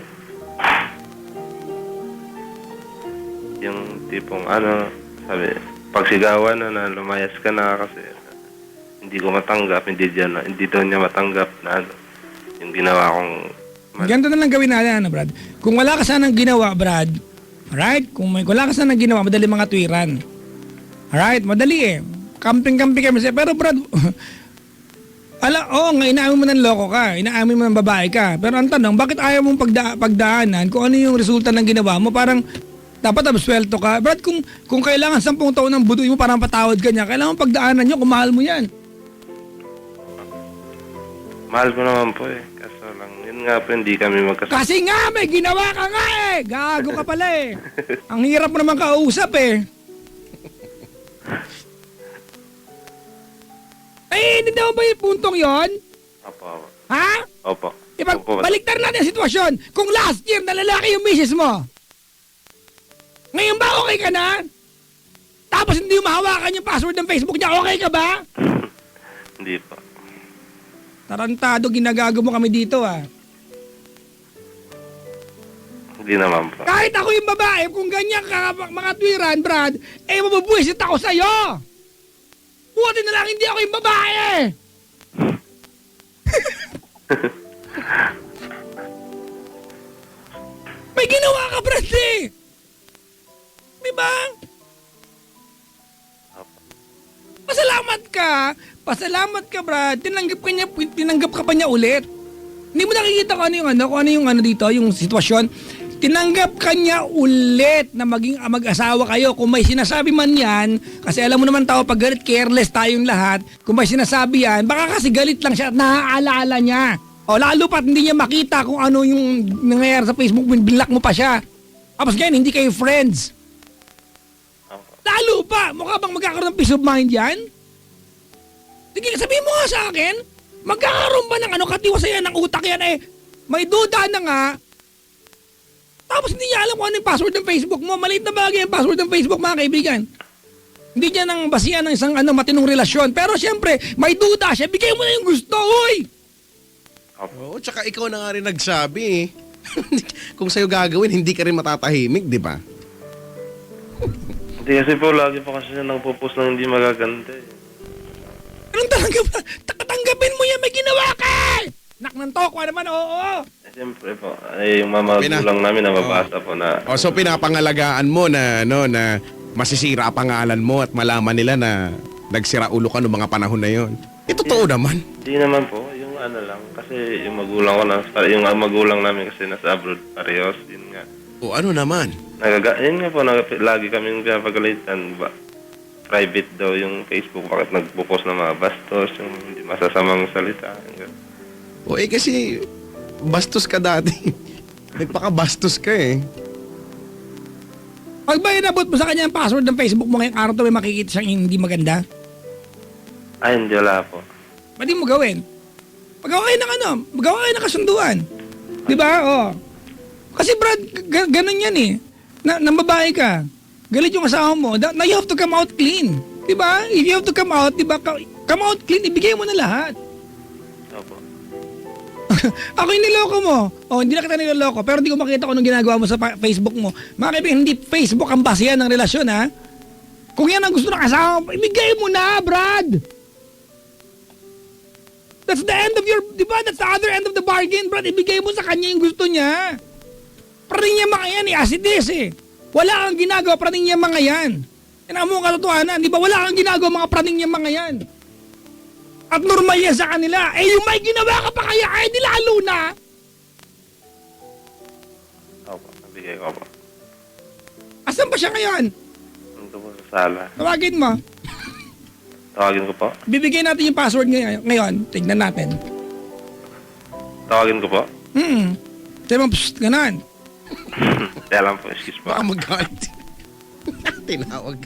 Yung tipong sabi, pagsigawan na lumayas ka na kasi hindi ko matanggap, hindi daw niya matanggap na yung ginawa kong... Ganito na lang gawin natin, Brad. Kung wala ka sanang ginawa, Brad, alright? Kung wala ka sanang ginawa, madali mga tuwiran. Alright? Madali eh. Camping-camping kami siya. Pero Brad, nga, inaamin mo ng loko ka. Inaamin mo ng babae ka. Pero ang tanong, bakit ayaw mong pagdaanan kung ano yung resulta ng ginawa mo? Parang, dapat absuelto ka. Brad, kung kailangan 10 taon ng buduin mo parang patawad ka niya, kailangan pagdaanan nyo kung mahal mo yan. Mahal ko naman po eh. Kaso lang, yun nga po, hindi kami magkasama. Kasi nga, may ginawa ka nga eh. Gago ka pala eh. Ang hirap mo naman kausap eh. Hindi daw ba yung puntong yon? Opo. Ha? Opo. Baliktar natin ang sitwasyon. Kung last year na lalaki yung misis mo, ngayon ba okay ka na? Tapos hindi mo mahawakan yung password ng Facebook niya, okay ka ba? Hindi po. Tarantado, ginagago mo kami dito ah. Hindi naman po. Kahit ako yung babae, kung ganyan ka mga tuwiran, Brad, mabubuisit ako sa'yo. Buti na lang hindi ako yung babae. May ginawa ka, Brad eh. Diba? Pasalamat ka, Brad. Tinanggap ka pa niya ulit. Hindi mo nakikita kung ano yung dito, yung sitwasyon. Tinanggap ka niya ulit na maging mag-asawa kayo. Kung may sinasabi man yan, kasi alam mo naman tao, pag galit, careless tayong lahat. Kung may sinasabi yan, baka kasi galit lang siya at naaalala niya. O lalo pa't hindi niya makita kung ano yung nangyayari sa Facebook, binlock mo pa siya. Tapos ganyan, hindi kayo friends. Lalo pa, mukha bang magkakaroon ng peace of mind yan? Sige, sabihin mo nga sa akin, magkakaroon ba ng katiwasayan ng utak yan eh? May duda na nga, tapos hindi niya alam kung ano yung password ng Facebook mo. Maliit na bagay ang password ng Facebook, mga kaibigan. Hindi niya nang basihan ng isang matinong relasyon. Pero siyempre, may duda siya, bigay mo na yung gusto, uy! Oo, tsaka ikaw na nga rin nagsabi eh. Kung sa'yo gagawin, hindi ka rin matatahimik, di ba? Hindi kasi po, lagi po kasi siya nagpo-post ng hindi magaganda eh. Anong talaga ba? Tanggapin mo yan, may ginawa ka! Nak ng tokwa naman, oo. Siyempre po, yung mga magulang namin nababasa po na O so pinapangalagaan mo na na masisira ang pangalan mo at malaman nila na nagsira ulo ka noong mga panahon na yon. Totoo naman. hindi naman po, yung ano lang, kasi yung magulang ko yung magulang namin kasi nasa abroad parehas, yun nga. O ano naman? Yun nga po, lagi kaming pinapagalitan ba? Private daw yung Facebook, bakit nagpo-post ng mga bastos, yung hindi masasamang salita. O kasi bastos ka dati. Nagpakabastos ka eh. Pag ba inabot mo sa kanya ang password ng Facebook mo ngayong araw to, may makikita siyang hindi maganda? Ay, hindi, wala po. Pwede mo gawin. Magawa kayo ng ano, magawa kayo ng kasunduan. Di ba? Oh. Kasi Brad, ganun yan eh. Nang babae ka, galit yung asawa mo, now you have to come out clean. Di ba? If you have to come out, di ba, come out clean, ibigay mo na lahat. Opo. Ako yung niloko mo. Oh, hindi na kita niloloko, pero hindi ko makita kung anong ginagawa mo sa Facebook mo. Mga kaibigan, hindi Facebook ang basehan ng relasyon, ha? Kung yan ang gusto ng asawa mo, ibigay mo na, Brad! That's the end of your, di ba? That's the other end of the bargain, Brad. Ibigay mo sa kanya yung gusto niya. Praning niya mga yan, as it is, eh. Wala kang ginagawa, praning niya mga yan. Yan ang mong katotohanan, di ba? Wala kang ginagawa, mga praning niya mga yan. At normal yan sa kanila. Eh, yung may ginawa ka pa kaya, eh, di lalo na. Opo, nabigay ko po. Asan ba siya ngayon? Nandito po sa sala. Tawagin mo. Tawagin ko po. Bibigay natin yung password ngayon. Tignan natin. Tawagin ko po. Sabi mo, psst, ganon. Kaya lang po, excuse po. Baka magalit. Tinawag.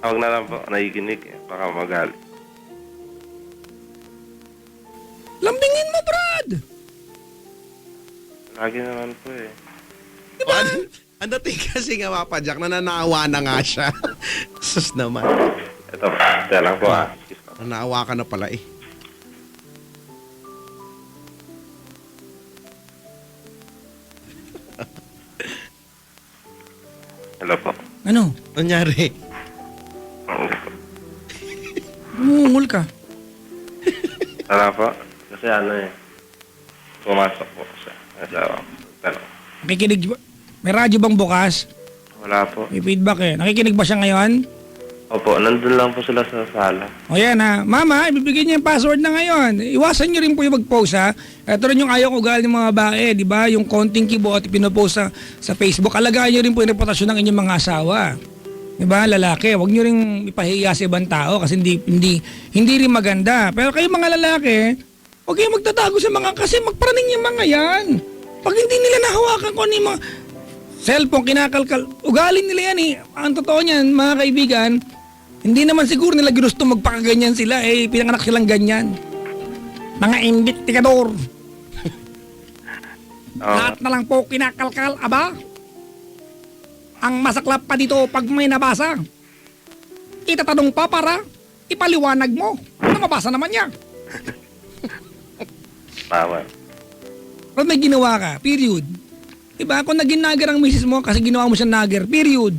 Tawag na lang po, nakikinig eh. Baka magalit. Lambingin mo, Brad! Lagi naman po eh. Diba? Ang dating kasi nga Jack, nananawa na nga siya. Sus naman. Ito po, kaya lang po excuse po. Nanaawa ka na pala eh. Hello po. Ano? Nangyari? Hindi po. Bumungol ka. Wala po. Kasi ano eh. Pumasok po sa asawa ko. Pero, Nakikinig ba? May radyo bang bukas? wala po. May feedback eh. Nakikinig ba siya ngayon? Opo, nandun lang po sila sa sala. O yan ha. Mama, ibibigay niya yung password na ngayon. Iwasan niyo rin po yung mag-post ha. Ito rin yung ayaw ko ugali ng mga babae. Di ba? Yung konting kibo at pinopost sa Facebook. Alagaan niyo rin po yung reputasyon ng inyong mga asawa. Di ba? Lalaki. Huwag niyo rin ipahiya sa ibang tao kasi hindi rin maganda. Pero kayo mga lalaki, huwag kayong magtatago sa mga kasi magpraning yung mga yan. Pag hindi nila nahawakan ko yung mga cellphone, kinakalkal, ugaling nila yan eh. Ang totoo niyan, mga kaibigan, hindi naman siguro nila ginusto magpakaganyan sila eh. Pinanganak silang ganyan. Mga imbittikador. Lahat na lang po kinakalkal, aba. Ang masaklap pa dito pag may nabasa. Itatanong pa para ipaliwanag mo. Ano mabasa naman niya? Tama. Pag may ginawa ka, period. Diba? Kung naging nagger ang misis mo kasi ginawa mo siya nagger, period.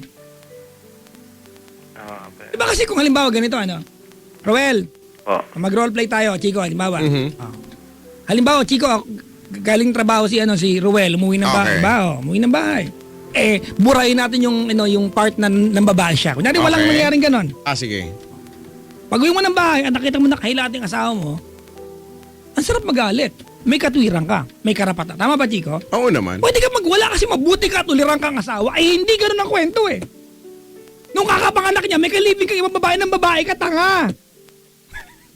Okay. Diba kasi kung halimbawa ganito, ano? Roel, Po. mag-roleplay tayo, Chico, halimbawa. Mhm. Halimbawa, Chico, galing trabaho si Ruel, umuwi ng bahay. Okay. Umuwi ng bahay. Eh, burahin natin yung part ng babae siya. Kunyari walang Okay. mangyaring ganon. Sige. Pag uwi mo ng bahay at nakita mo na kahilating asawa mo, ang sarap magalit. May katwiran ka. May karapatan. Tama ba, Chico? Oo naman. Pwede ka magwala kasi mabuti ka at ulirang kang asawa. Ay, hindi ganun ang kwento eh. Nung kakapanganak niya, may kalibing ka ibang babae ka, tanga.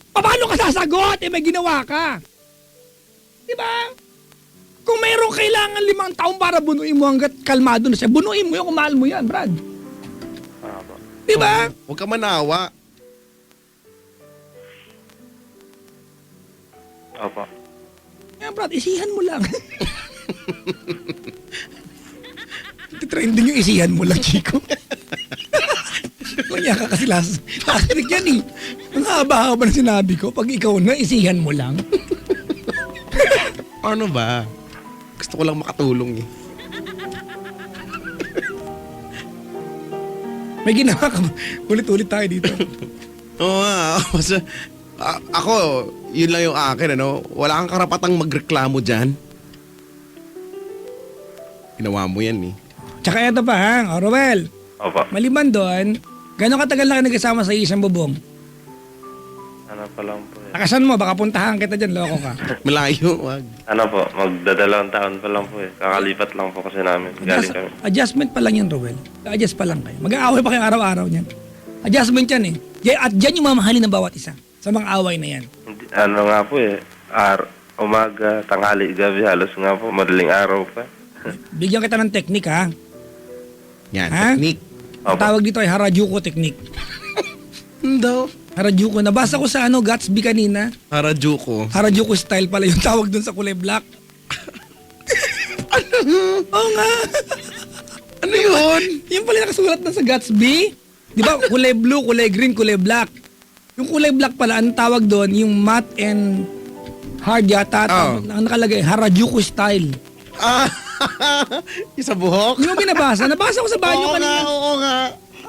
Paano ka sasagot? Eh, may ginawa ka. Diba? Kung mayroong kailangan 5 taon para bunuin mo hanggat kalmado na siya, bunuin mo yun kung mahal mo yan, Brad. Opo. Diba? Huwag ka manawa. Opo. Kaya Brad, isihan mo lang. Trending yung isihan mo lang, Chico. Maya ka kasi last week yan eh. Ang haba-haba na sinabi ko, pag ikaw na, isihan mo lang. Ano ba? Gusto ko lang makatulong eh. May ginawa ka ba? Ulit-ulit tayo dito. Oo nga. Ako, yun lang yung akin, ano? Wala kang karapatang magreklamo dyan. Ginawa mo yan, eh. Tsaka ito pa ha, Ruel. Opo. Maliban doon, gano'ng katagal na kayo nagkasama sa isang bubong? Ano pa lang po eh. Takasan mo, baka puntahan kita dyan, loko ka. Malayo, wag. Ano po, magdadalawang taon pa lang po eh. Kakalipat lang po kasi namin. Galing kami. Adjustment pa lang yan, Ruel. Adjust pa lang kayo. Mag-aaway pa kayo araw-araw niyan. Adjustment yan eh. At dyan yung mamahalin ng bawat isa sa mga away na yan. Ano nga po eh. Umaga, tanghali, gabi, halos nga po. Madaling araw pa. Bigyan kita ng technique ha. Yan, Ha? technique. Ang tawag dito ay Harajuku technique. Daw. Harajuku. Nabasa ko sa Gatsby kanina. Harajuku. Harajuku style pala yung tawag dun sa kulay black. Oo nga. Ano yun? Yung pala nakasulat na sa Gatsby. Di ba? Kulay blue, kulay green, kulay black. Yung kulay black pala, ang tawag doon, yung matte and hard yata. Oh. Ang nakalagay, Harajuku style. Ah, isa buhok? Yung binabasa. Nabasa ko sa banyo Oo nga, kanina. oo nga.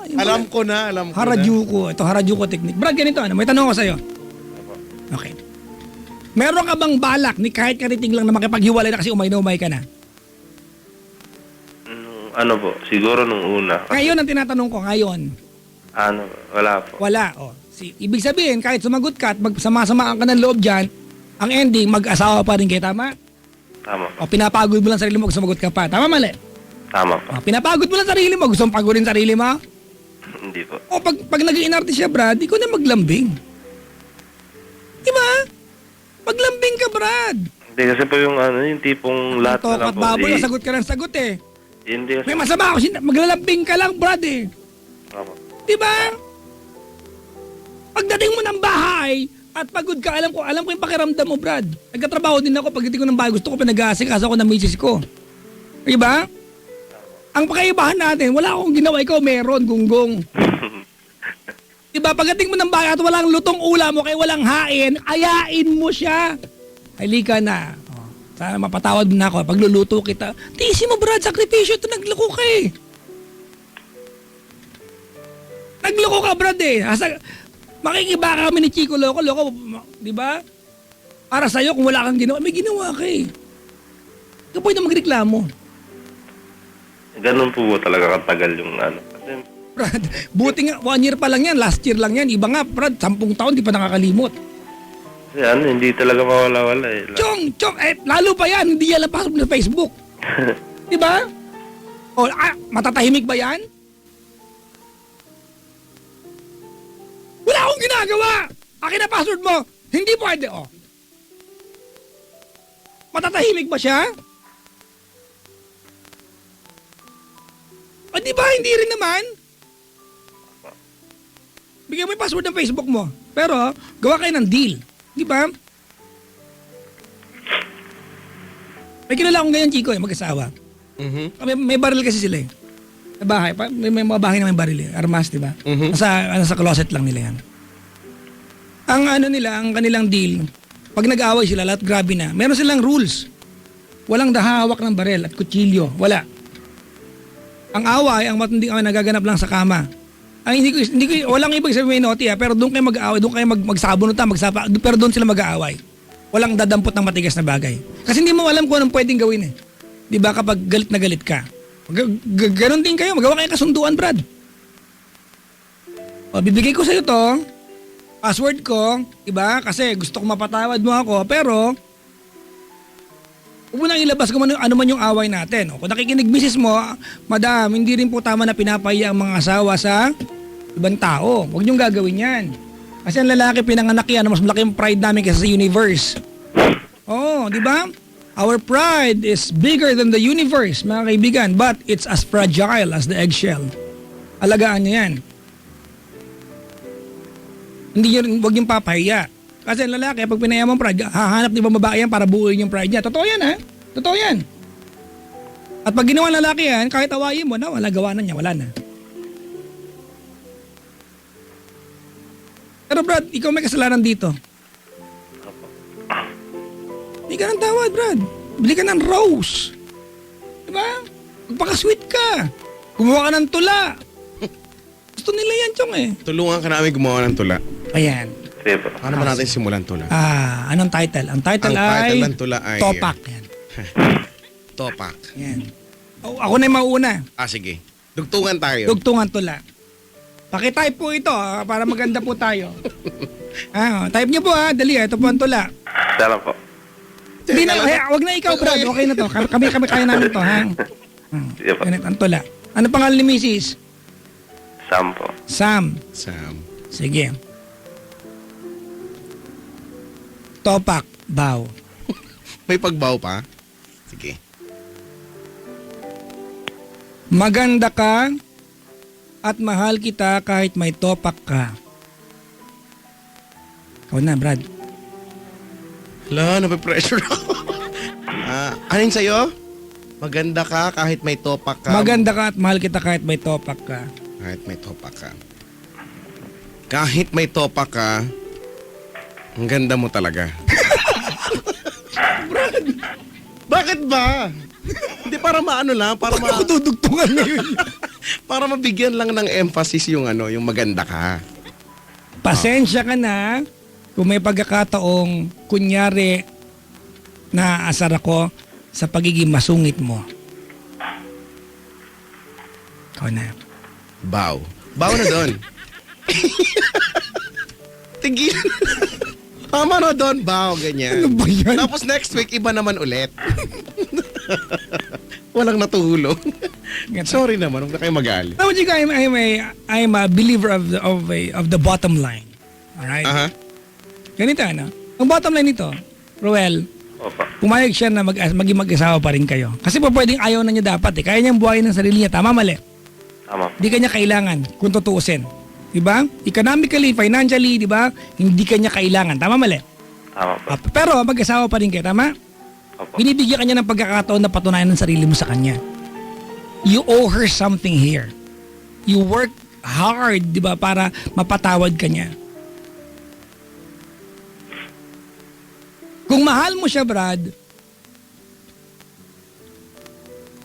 Alam ko na. Harajuku. Ito, Harajuku technique. Brad, ganito. May tanong ko sa'yo. Okay. Meron ka bang balak ni kahit kariting lang na makipaghiwalay na kasi umay na umay ka na? Ano po, siguro nung una. Ngayon ang tinatanong ko, ngayon. Ano, wala po. Wala. Ibig sabihin, kahit sumagot ka at magsama-samaan ka ng loob dyan, ang ending, mag-asawa pa rin kayo, tama? Tama po. O pinapagod mo lang sarili mo kung sumagot ka pa. Tama, mali? Tama po. O, pinapagod mo lang sarili mo, gusto mong pagodin sarili mo? Hindi po. O pag naging inarte siya, Brad, ikaw na maglambing. Diba? Maglambing ka, Brad. Hindi kasi po yung yung tipong lahat na lang At po. baboy, sagot ka ng sagot eh. Hindi kasi. May masama ako, maglalambing ka lang, Brad eh. Tama. Diba? Pagdating mo ng bahay at pagod ka, alam ko yung pakiramdam mo, Brad. Nagkatrabaho din ako, pagdating ko ng bahay, gusto ko pinag-aasikaso ako ng misis ko. Diba? Ang pakaibahan natin, wala akong ginawa, ikaw meron, gunggong. Diba, pagdating mo ng bahay at walang lutong ulam mo, kaya walang hain, ayain mo siya. Halika na. Sana mapatawad mo na ako. Pagluluto kita. Tiisin mo, Brad. Sakripisyo ito. Nagloko ka eh. Nagloko ka, Brad eh. Makikiba kami ni Chico Loco. Di ba? Para sa'yo, kung wala kang ginawa, may ginawa ka eh. Ikaw pwede magreklamo. Ganun po talaga katagal yung Kasi, Brad, buti nga, 1 year pa lang yan. Last year lang yan. Iba nga, Brad, 10 taon, di pa nakakalimot. kasi hindi talaga mawala-wala eh. Chong, lalo pa yan. Hindi yan lang pasok na Facebook. Di ba? O, matatahimik ba yan? Wala akong ginagawa! Akin na password mo! Hindi pwede, oh. Matatahimik ba siya? O, di ba? Hindi rin naman. Bigyan mo yung password ng Facebook mo. Pero, gawa kayo ng deal. Di ba? May kilala akong ganyan, Chico, mag-asawa. May baril kasi sila eh. Sa bahay. May mga bahay na may baril eh. Armas, di ba? Nasa closet lang nila yan. Ang kanilang deal, pag nag-aaway sila, lahat grabe na. Meron silang rules. Walang hahawak ng baril at kutsilyo. Wala. Ang away, ang matinding away, nagaganap lang sa kama. Ay, hindi ko, walang ibig sabihin may noti pero doon kayo mag-aaway, doon kayo magsabunutan, pero doon sila mag-aaway. Walang dadampot ng matigas na bagay. Kasi hindi mo alam kung anong pwedeng gawin eh. Di ba kapag galit na galit ka? Ganon din kayo, magawa kayo kasunduan, Brad. O, bibigay ko sa'yo to, password ko, di ba? Kasi gusto ko mapatawad mo ako, pero huwag mo nang ilabas kung ano man yung away natin. O, kung nakikinig misis mo, madam, hindi rin po tama na pinapahiya ang mga asawa sa ibang tao. Huwag niyong gagawin yan. Kasi ang lalaki pinanganak yan, mas malaki yung pride namin kaysa sa universe. Oo, di ba? Our pride is bigger than the universe, mga kaibigan, but it's as fragile as the eggshell. Alagaan niyo yan. Huwag yung papahiya. Kasi ang lalaki, pag pinaya mo ang pride, hahanap di ba babae yan para buuin yung pride niya. Totoo yan, ha? Totoo yan. At pag ginawa ng lalaki yan, kahit awayin mo, wala gawa na niya, wala na. Pero Brad, ikaw may kasalanan dito. Hindi ka ng tawad, Brad. Bili ka ng rose. Diba? Magpaka-sweet ka. Gumawa ka ng tula. Gusto nila yan, Chong eh. Tulungan ka namin gumawa ng tula. Ayan. Sige po. Paano ba natin simulan to na? Anong title? Ang title Ang ay title ng tula ay- Topak. Yan. Topak. Yan. Ako na yung mauna. Sige. Dugtungan tayo. Dugtungan tula. Pakitype po ito para maganda po tayo. Type niyo po dali ito po ang tula. Salamat po. Hindi na, wag na ikaw Brad, okay na to. Kami kaya namin to, ha? Sige po. Ganit ang tula. Ano pangalan ni Mrs.? Sam po. Sam. Sam. Sige. Topak, bow. May pagbaw pa? Sige. Maganda ka at mahal kita kahit may topak ka. Ikaw na, Brad. Hala, nape-pressure ako. Ano yun sa'yo? Maganda ka kahit may topak ka. Maganda ka at mahal kita kahit may topak ka. Kahit may topak ka. Kahit may topak ka, ang ganda mo talaga. Brad, bakit ba? Hindi para maano lang, para Dudugtungan ngayon. para mabigyan lang ng emphasis yung yung maganda ka. Pasensya ka na kung may pagkakataong kunyari naaasar ako sa pagiging masungit mo. Ikaw na. Bow. Bow na doon. Tigil. Tama na doon, bow, ganyan. Ano ba yan? Tapos next week, iba naman ulit. Walang natulong. Sorry naman, huwag na kayo magalit. No, Chico, I'm a believer of the bottom line. Alright? Aha. Ganito, ano? Ang bottom line nito, Roel, Opo. pumayag siya na maging mag-asawa pa rin kayo. Kasi po pwedeng ayaw na niya dapat eh. Kaya niyang buhayin ng sarili niya. Tama, mali? Tama po. Di kanya kailangan kung tutuusin. Diba? Economically, financially, diba? Hindi kanya kailangan. Tama, mali? Tama po. Pero mag-asawa pa rin kayo. Tama? Opo. Binibigyan kanya ng pagkakataon na patunayan ng sarili mo sa kanya. You owe her something here. You work hard, di ba, para mapatawad ka niya. Kung mahal mo siya, Brad,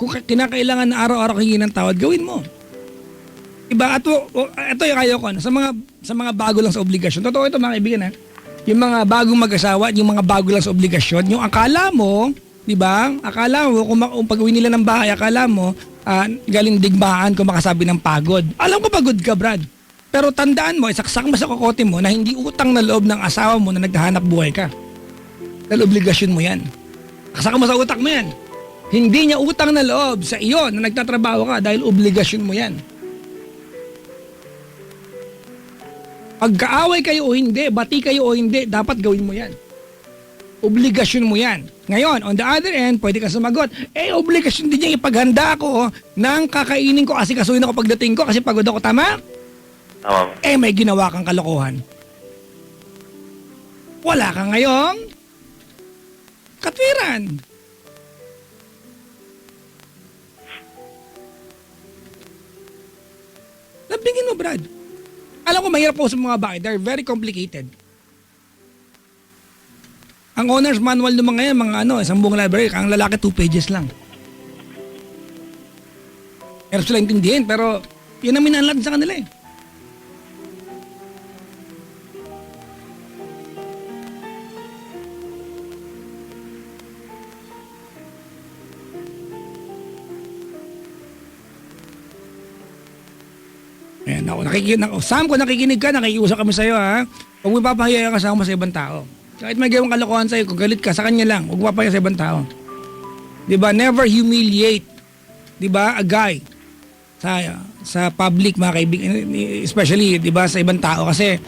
kung kinakailangan na araw-araw hingin ng tawad, gawin mo. Diba? At ito yung ayaw ko, sa mga bago lang sa obligasyon. Totoo ito, mga kaibigan, ha? Yung mga bagong mag-asawa, yung mga bago lang sa obligasyon, yung akala mo, di ba? Akala mo, kung pag-uwi nila ng bahay, akala mo, galing digmaan kung makasabi ng pagod. Alam ko pagod ka, Brad. Pero tandaan mo, isaksak mo sa kokote mo na hindi utang na loob ng asawa mo na naghahanap buhay ka. Dahil obligasyon mo yan. Kasaka mo sa utak mo yan. Hindi niya utang na loob sa iyo na nagtatrabaho ka dahil obligasyon mo yan. Pagkaaway kayo o hindi, bati kayo o hindi, dapat gawin mo yan. Obligasyon mo yan. Ngayon, on the other end, pwede ka sumagot, obligasyon din niya ipaghanda ako ng kakainin ko kasi kasuhin ako pagdating ko kasi pagod ako, tama? Tama po. May ginawa kang kalokohan. Wala ka ngayong katwiran. Labingin mo, Brad. Alam ko, mahirap po sa mga bahay. They're very complicated. Ang owner's manual ng mga yan, isang buong library, ang lalaki 2 pages lang. Hirap sila intindihin, pero yun ang minanlad sa kanila eh. Ayan, Sam, kung nakikinig ka, nakikiusap kami sa'yo, ha? Huwag mo ipapahiya yung kasama mo sa ibang tao. Kahit may gawang kalokohan sa'yo, kung galit ka, sa kanya lang. Huwag mo ipapahiya sa ibang tao. Diba? Never humiliate, diba, a guy sa public, mga kaibigan, especially, diba, sa ibang tao. Kasi,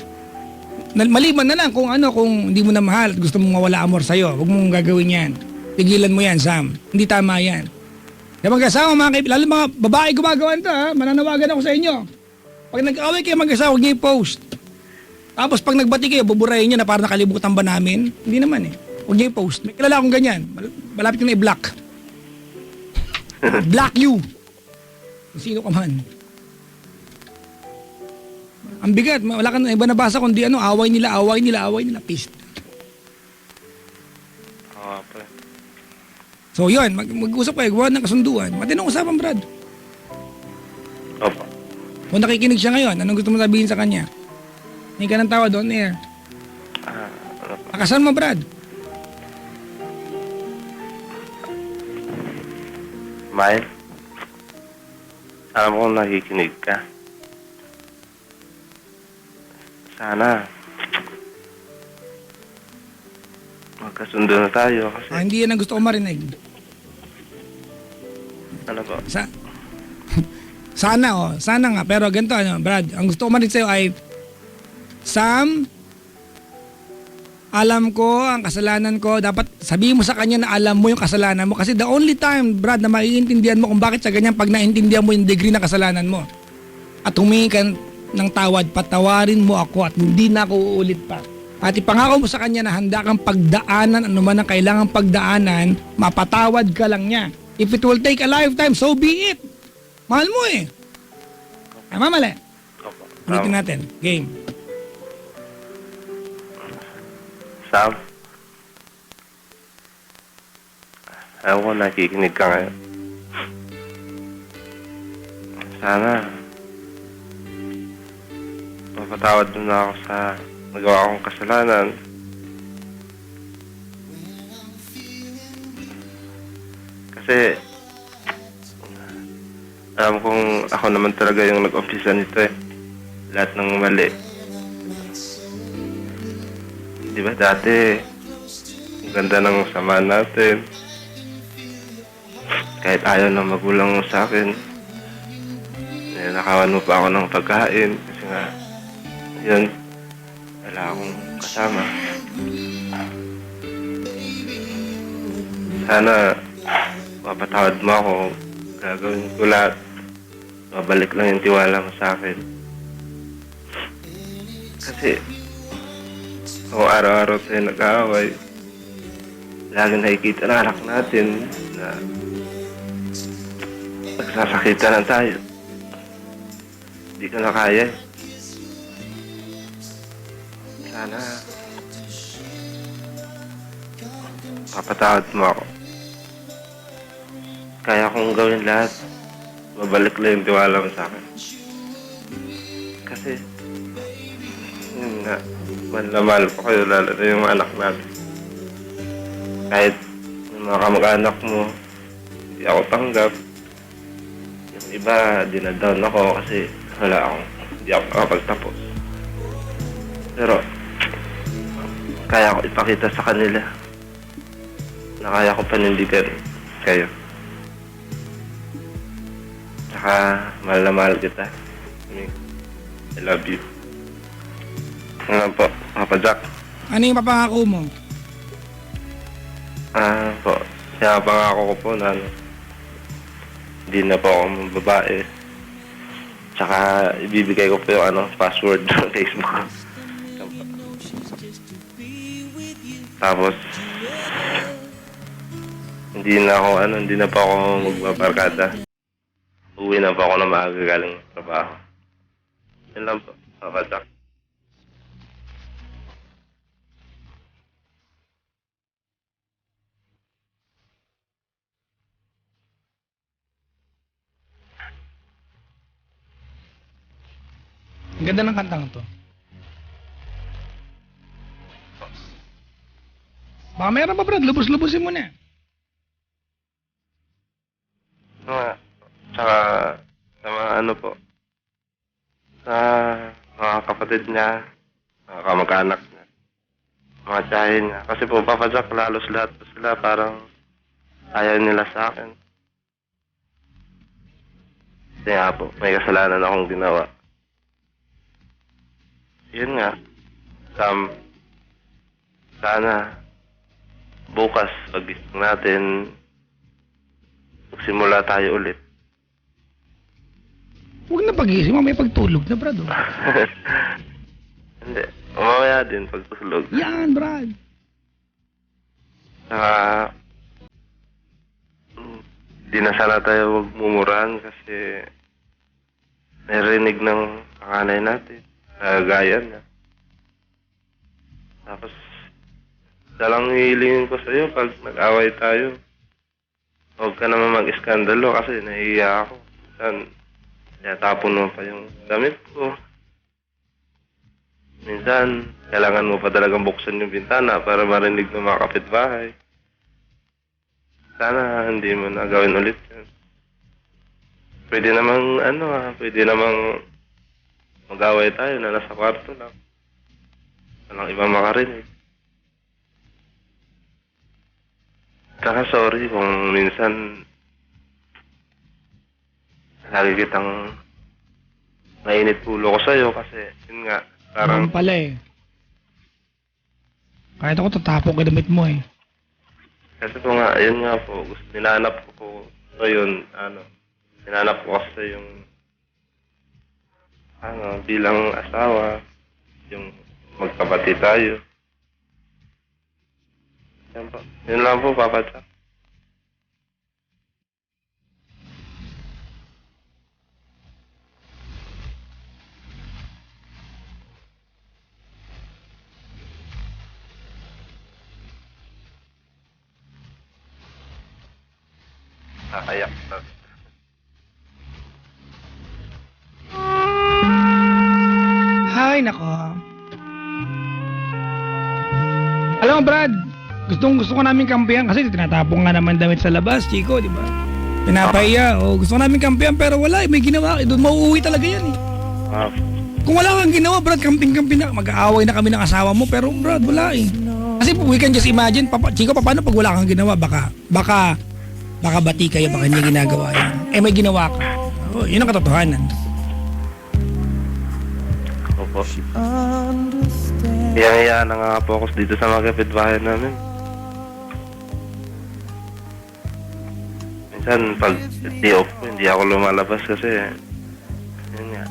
maliban na lang kung kung hindi mo na mahal at gusto mong mawala amor sa'yo. Huwag mong gagawin yan. Tigilan mo yan, Sam. Hindi tama yan. Kaya mag-asawa, mga kaibigan, lalo mga babae gumagawa nito, ha? Mananawagan ako sa inyo. Pag nag-away kayo mag-asawa, huwag niyo i-post. Tapos pag nagbati kayo, buburahin niyo na parang nakalimutan ba namin? Hindi naman eh. Huwag niyo i-post. May kilala akong ganyan. Malapit ko na i-block. Block you. Kung sino ka man. Ang bigat. Wala ka na iba nabasa kundi away nila. Pissed. Tama po. So yun, mag-usap kayo. Gawa ng kasunduan. Matinong usapan, Brad. Opo. Kung nakikinig siya ngayon, anong gusto mo sabihin sa kanya? Hindi ka ng tawa doon, air. Lakasan mo, Brad. Mahal, alam kong nakikinig ka. Sana magkasundo na tayo kasi Hindi yan ang gusto ko marinig. ano po? Sana nga. Pero ganito, Brad, ang gusto ko marinig sa'yo ay, Sam, alam ko ang kasalanan ko. Dapat sabihin mo sa kanya na alam mo yung kasalanan mo. Kasi the only time, Brad, na maiintindihan mo kung bakit sa ganyan pag naintindihan mo yung degree na kasalanan mo. At humingi ka ng tawad, patawarin mo ako at hindi na ako uulit pa. At ipangako mo sa kanya na handa kang pagdaanan, ano man ang kailangang pagdaanan, mapatawad ka lang niya. If it will take a lifetime, so be it. Mahal mo eh. Tama, mali. Opo. Ulitin natin. Game. Sam, alam ko nakikinig ka ngayon. Sana mapatawad mo na ako sa nagawa kong kasalanan. Kasi alam kong ako naman talaga yung nag-umpisa nito eh. Lahat ng mali. Di ba dati, ang ganda ng samahan natin. Kahit ayaw ng magulang mo sa akin, nakawan mo pa ako ng pagkain. Kasi nga, yun, wala akong kasama. Sana, mapatawad mo ako. Gagawin ko lahat. Mabalik lang yung tiwala mo sa akin. Kasi, kung araw-araw tayo nag-aaway, lagi nakikita ng anak natin na nagsasakitan na tayo. Hindi ko na kaya. Sana papatawad mo ako. Kaya kong gawin lahat. Mabalik lang yung tiwala mo sa akin. Kasi, yun nga, mahal na mahal ko kayo, lalo na yung anak natin. Kahit yung mga kamag-anak mo, hindi ako tanggap. Yung iba, dinadown ako kasi hindi ako makapagtapos. Pero, kaya ko ipakita sa kanila na kaya ko panindigan kayo. Tsaka, mahal na mahal kita. I love you. Ano po, Papa Jack? Ano yung papangako mo? Po, kaya pangako ko po na hindi na po ako babae. Tsaka ibibigay ko po yung password ng Facebook. Tapos, hindi na po ako magbabarkada. Uwi na po ako na maaga galing trabaho. Yun lang po, Papa Jack. Ang ganda ng kantang to. Baka meron pa, Brad. Lubos-lubosin mo na. Tsaka, sa mga po, sa mga kapatid niya, mga kamag-anak niya, mga tiyahin niya. Kasi po, Papa Jack, lalos lahat po sila parang ayaw nila sa akin. Kasi nga po, may kasalanan akong ginawa. Yun nga, Sam, sana bukas pag-gising natin, magsimula tayo ulit. Huwag na pag-iisip mo, may pagtulog na, Brad. Oh. Hindi, mamaya din pagtulog. Yan, Brad. Saka, di na sana tayo magmumurahan kasi narinig ng panganay natin. Gaya niya. Tapos, dalang hihilingin ko sa'yo pag nag-away tayo. Huwag ka naman mag-iskandalo kasi nahihiya ako. Tapon mo pa yung damit ko. minsan, kailangan mo pa talagang buksan yung bintana para marinig ng mga kapitbahay. Sana hindi mo na gawin ulit yun. Pwede namang mag-away tayo na nasa kwarto lang. Walang ibang makarinig. Saka sorry kung minsan lagi kitang mainit ulo ko sa'yo kasi yun nga, parang Parang pala eh. Kahit ako tatapon ka damit mo eh. kasi po nga, yun nga po, nilanap ko po so yun, nilanap ko kasi yung bilang asawa, yung magkabati tayo. Yan po. Yun lang po, Papa Jack. Nakayak na. Hay nako. Alam mo Brad, gusto ko namin kampihan kasi tinatapong nga naman damit sa labas, Chico, di ba? Pinapahiya. Gusto ko namin kampihan pero wala, may ginawa. Doon mauuwi talaga yan eh. Kung wala kang ginawa, Brad, camping na. Mag-aaway na kami ng asawa mo pero Brad, wala eh. Kasi we can just imagine, Chico, paano pag wala kang ginawa? Baka bati kayo, baka niya ginagawa yan. May ginawa ka. Yun ang katotohanan. Opo. Hiyang-hiya na nga po ako dito sa mga kapitbahay namin. Minsan, pag day off ko, hindi ako lumalabas kasi, yun nga,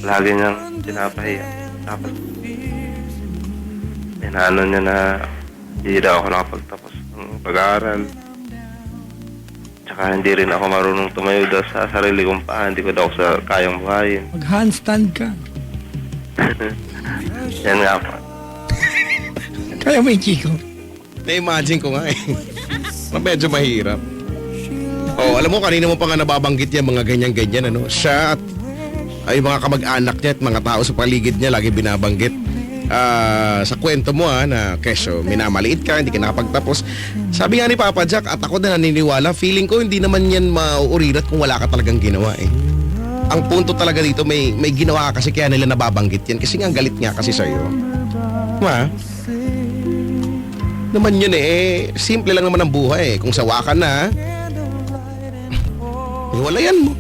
lagi niyang pinapahiya. Tapos, inaano niya na hindi daw ako nakapagtapos ng pag-aaral. Tsaka hindi rin ako marunong tumayo daw sa sarili kong paa, hindi ko daw sa kayang buhayin. Mag-handstand ka. Yan nga po. Kaya mo yung Chico. Na-imagine ko nga eh. Medyo mahirap. Alam mo, kanina mo pa nga nababanggit yan, mga ganyan-ganyan, Siya at ay mga kamag-anak niya at mga tao sa paligid niya lagi binabanggit. Sa kwento mo na keso, minamaliit ka, hindi ka nakapagtapos. Sabi nga ni Papa Jack, at ako na naniniwala, feeling ko hindi naman yan mauurirat kung wala ka talagang ginawa eh. Ang punto talaga dito, may ginawa ka kasi kaya nila nababanggit yan. Kasi nga galit nga kasi sa'yo. Naman yun simple lang naman ang buhay eh. Kung sawa ka na, hiwalayan mo.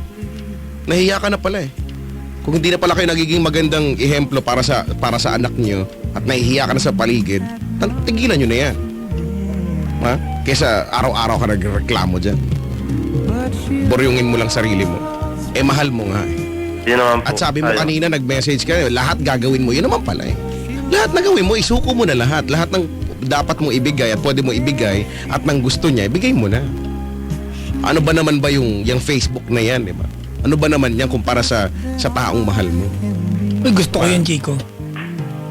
Nahiya ka na pala eh. Kung hindi na pala kayo nagiging magandang ehemplo para sa anak nyo at nahihiya ka na sa paligid, tigilan nyo na yan. Kesa araw-araw ka nagreklamo dyan. Boryungin mo lang sarili mo. Mahal mo nga eh. Yun naman po. At sabi mo kanina, nag-message ka, lahat gagawin mo. Yun naman pala eh. Lahat na gawin mo, isuko mo na lahat. Lahat ng dapat mo ibigay at pwede mo ibigay at ng gusto niya, ibigay mo na. Ano ba naman ba yung Facebook na yan, di ba? Ano ba naman yan kumpara sa taong mahal mo? Gusto ko yun, Chico.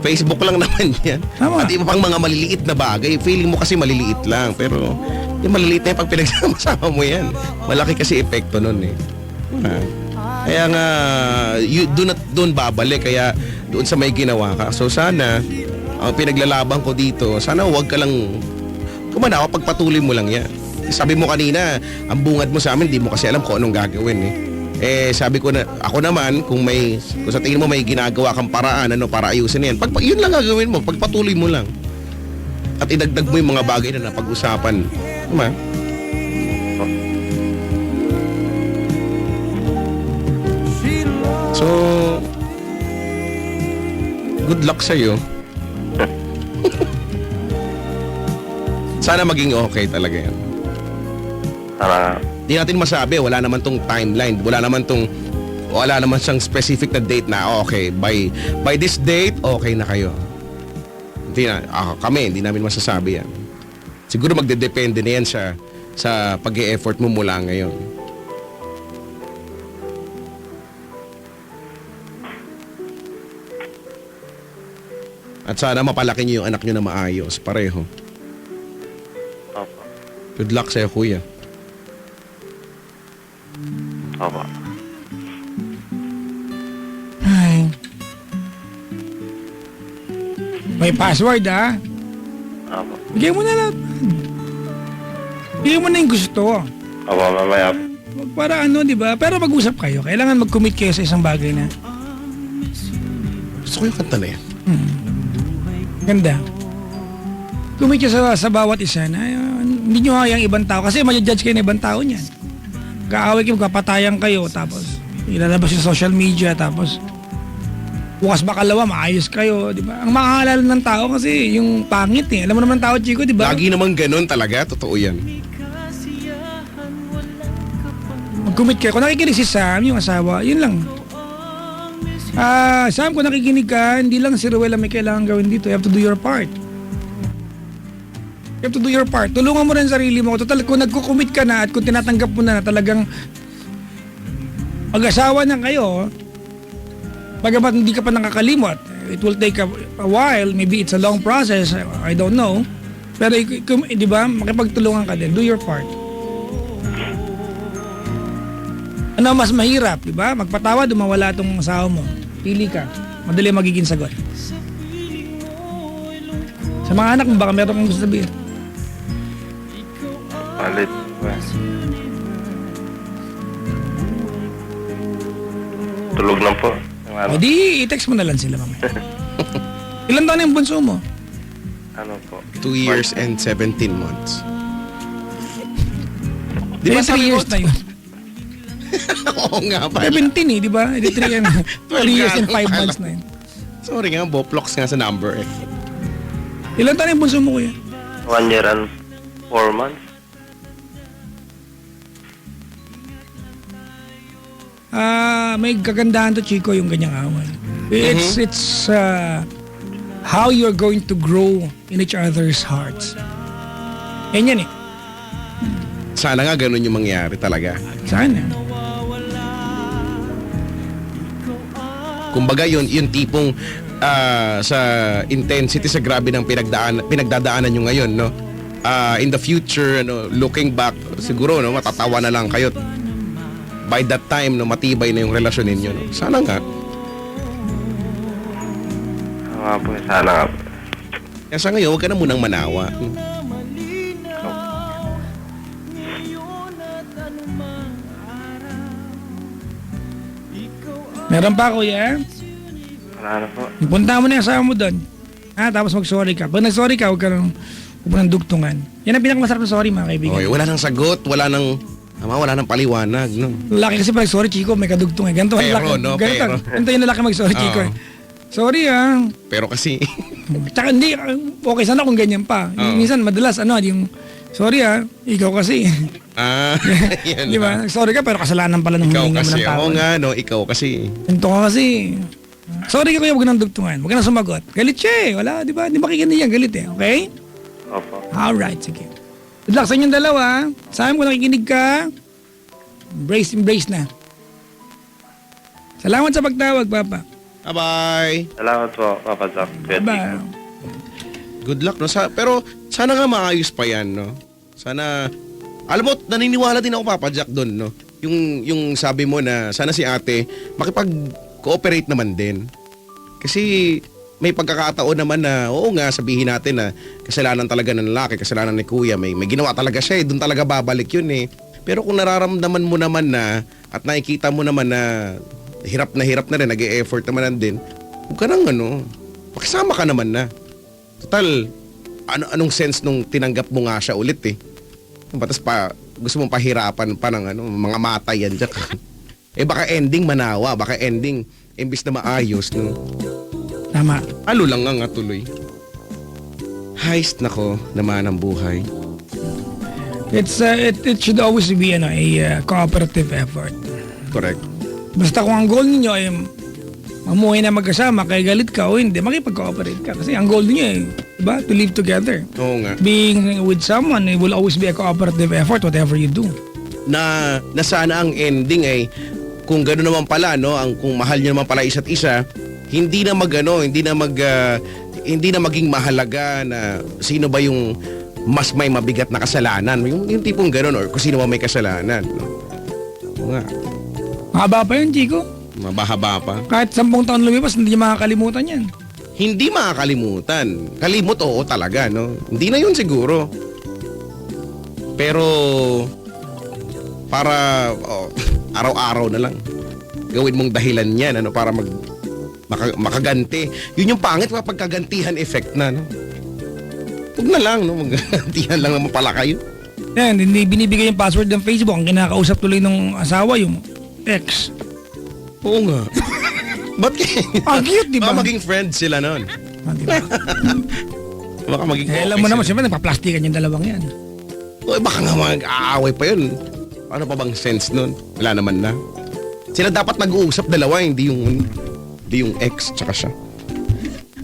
Facebook lang naman yan. Tama. At iba pang mga maliliit na bagay. Feeling mo kasi maliliit lang. Pero yung maliliit na yan, pag pinagsama mo yan, malaki kasi epekto nun eh. Kaya nga, doon babalik. Kaya doon sa may ginawa ka. So sana, ang pinaglalaban ko dito, sana huwag ka lang kumanawa, pagpatuloy mo lang yan. Sabi mo kanina, ang bungad mo sa amin, di mo kasi alam kung anong gagawin eh. Sabi ko na, ako naman, kung sa tingin mo may ginagawa kang paraan, para ayusin yan, yun lang gagawin mo, pagpatuloy mo lang. At idagdag mo yung mga bagay na napag-usapan. Diba? So, good luck sa'yo. Sana maging okay talaga yan. Sana. Di natin masabi, wala naman tong timeline, wala naman siyang specific na date na okay, by this date, okay na kayo. Hindi namin masasabi yan. Siguro magdedepende na yan sa pag-e-effort mo mula ngayon. At sana mapalaki niyo yung anak niyo na maayos, pareho. Opo. Good luck sa'yo, kuya. Opo. Ay. May password, ha? Opo. Bigyan mo na lang. Bigyan mo na yung gusto. Opo, mamaya po. Para ano, di ba? Pero mag-usap kayo. Kailangan mag-commit kayo sa isang bagay na Gusto ko yung kanta na yan. ganda. Commit kayo sa bawat isa na hindi nyo hayang ibang tao. Kasi ma-judge kayo ng ibang tao niyan. Kaaway kayo, kapatayan kayo. Tapos ilalabas yung social media. Tapos bukas bakalawa, maayos kayo. Di ba? Ang makakaalala ng tao kasi yung pangit eh. Alam mo naman tao, Chico, di ba? Lagi naman ganun talaga. Totoo yan. Mag-commit kayo. Kung nakikinig si Sam, yung asawa, yun lang. Sam, kung nakikinig ka, hindi lang si Ruel ang may kailangan gawin dito. You have to do your part. You have to do your part. Tulungan mo rin sarili mo. Total, kung nagko-commit ka na at kung tinatanggap mo na talagang mag-asawa na kayo, bagamat hindi ka pa nakakalimot, it will take a while, maybe it's a long process, I don't know. Pero di ba, makipagtulungan ka din, do your part. Ano mas mahirap, di ba? Magpatawad o mawala tong asawa mo. Pili ka. Madali magiging sagot. Sa mga anak mo, baka meron kang gusto sabihin. Palit. Tulog na po. O di, i-text mo na lang sila mamaya. Ilan taon na yung bunso mo? Ano po? 2 years and 17 months. Di Di ba 3 sabi years mo? na yun. Oo nga pala. 17 eh, di ba? 3 years and 5 pala. months na yun. Sorry nga, Boplox nga sa number eh. Ilan taon na yung bunso mo, kuya? 1 year and 4 months. May kagandahan to, Chico, yung ganyang away. It's how you're going to grow in each other's hearts. Yan eh. Sana nga ganun yung mangyari talaga. Sana. Kumbaga yun tipong sa intensity, sa grabe ng pinagdadaanan nyo ngayon, no? In the future, looking back, siguro, no, matatawa na lang kayo. By that time, no, matibay na yung relasyon ninyo, no? Sana nga. Nga po, sana nga po. Kaya sa ngayon, huwag ka na munang manawa. Meron pa, kuya? Wala na po. Punta mo na yung asawa mo doon. Tapos mag-sorry ka. Pag nag-sorry ka, huwag mo nang dugtungan. Yan ang pinakamasarap na sorry, mga kaibigan. Okay, wala nang sagot, wala nang paliwanag, no? Lalaki kasi pag sorry, Chico, may kadugtungan. Ganito ang Pero, lalaki. no? Ganito, Pero. ganito yung lalaki mag-sorry, Chico. Oo. Sorry, Pero kasi, Tsaka hindi, okay sana kung ganyan pa. Oo. Minsan, madalas, yung, sorry ikaw kasi. yan Di ba? na. Sorry ka, pero kasalanan pala ng Ikaw huminga mo kasi, ng tao. oo nga, no? Ikaw kasi. Ganito ka kasi. Sorry ka, kuya, huwag nang dugtungan. Huwag ka nang sumagot. Galit siya eh. Wala, di ba? Di ba kikinig yan? Galit eh. Okay? Opo. Alright, sige. Good luck sa inyong dalawa. Sa amin kung nakikinig ka, embrace na. Salamat sa pagtawag, Papa. Bye-bye. Salamat po, Papa Jack. Bye. Good luck, no? Pero sana nga maayos pa yan, no? Sana, alam mo, naniniwala din ako, Papa Jack, doon, no? Yung sabi mo na sana si ate makipag-cooperate naman din. Kasi may pagkakataon naman na, oo nga, sabihin natin na kasalanan talaga ng lalaki, kasalanan ni kuya, may ginawa talaga siya, doon talaga babalik yun eh. Pero kung nararamdaman mo naman na, at nakikita mo naman na hirap na rin, nag-e-effort naman din, huwag ka nang pakisama ka naman na. Total, anong sense nung tinanggap mo nga siya ulit eh. Batas pa, gusto mong pahirapan pa ng mga mata yan dyan. Baka ending manawa, baka ending, imbis na maayos, no? Tama. Lang nga tuloy. Heist nako naman ang buhay. It should always be a cooperative effort. Correct. Basta kung ang goal niyo ay mamuhay na magkasama, kaya galit ka o hindi, makipag-cooperate ka. Kasi ang goal niyo diba? To live together. Oo nga. Being with someone, it will always be a cooperative effort whatever you do. Na sana ang ending ay kung gano'n naman pala, no, kung mahal niyo naman pala isa't isa, hindi na maging mahalaga na sino ba yung mas may mabigat na kasalanan. Yung tipong gano'n, or kung sino ba may kasalanan. No? Oo nga. Mahaba pa yun, Chico. Mabahaba pa. Kahit 10 taon lumipas, hindi niya makakalimutan yan. hindi makakalimutan. Kalimot, oo talaga, no? Hindi na yun siguro. Pero, para araw-araw na lang. Gawin mong dahilan yan, ano, para makaganti. Yun yung pangit kapag kagantihan effect na, no? Huwag na lang, no? Maggantihan lang naman pala kayo. Yan, hindi binibigay yung password ng Facebook. Ang kinakausap tuloy ng asawa, yung ex. Oo nga. Ba't Ang cute, di ba? Baka maging friends sila nun. Diba? Baka maging Alam mo naman, siyempre nagpa-plastikan yung dalawang yan. O, baka nga mag-aaway pa yun. Ano pa bang sense nun? Wala naman na. Sila dapat nag-uusap dalawa, hindi yung ex tsaka siya.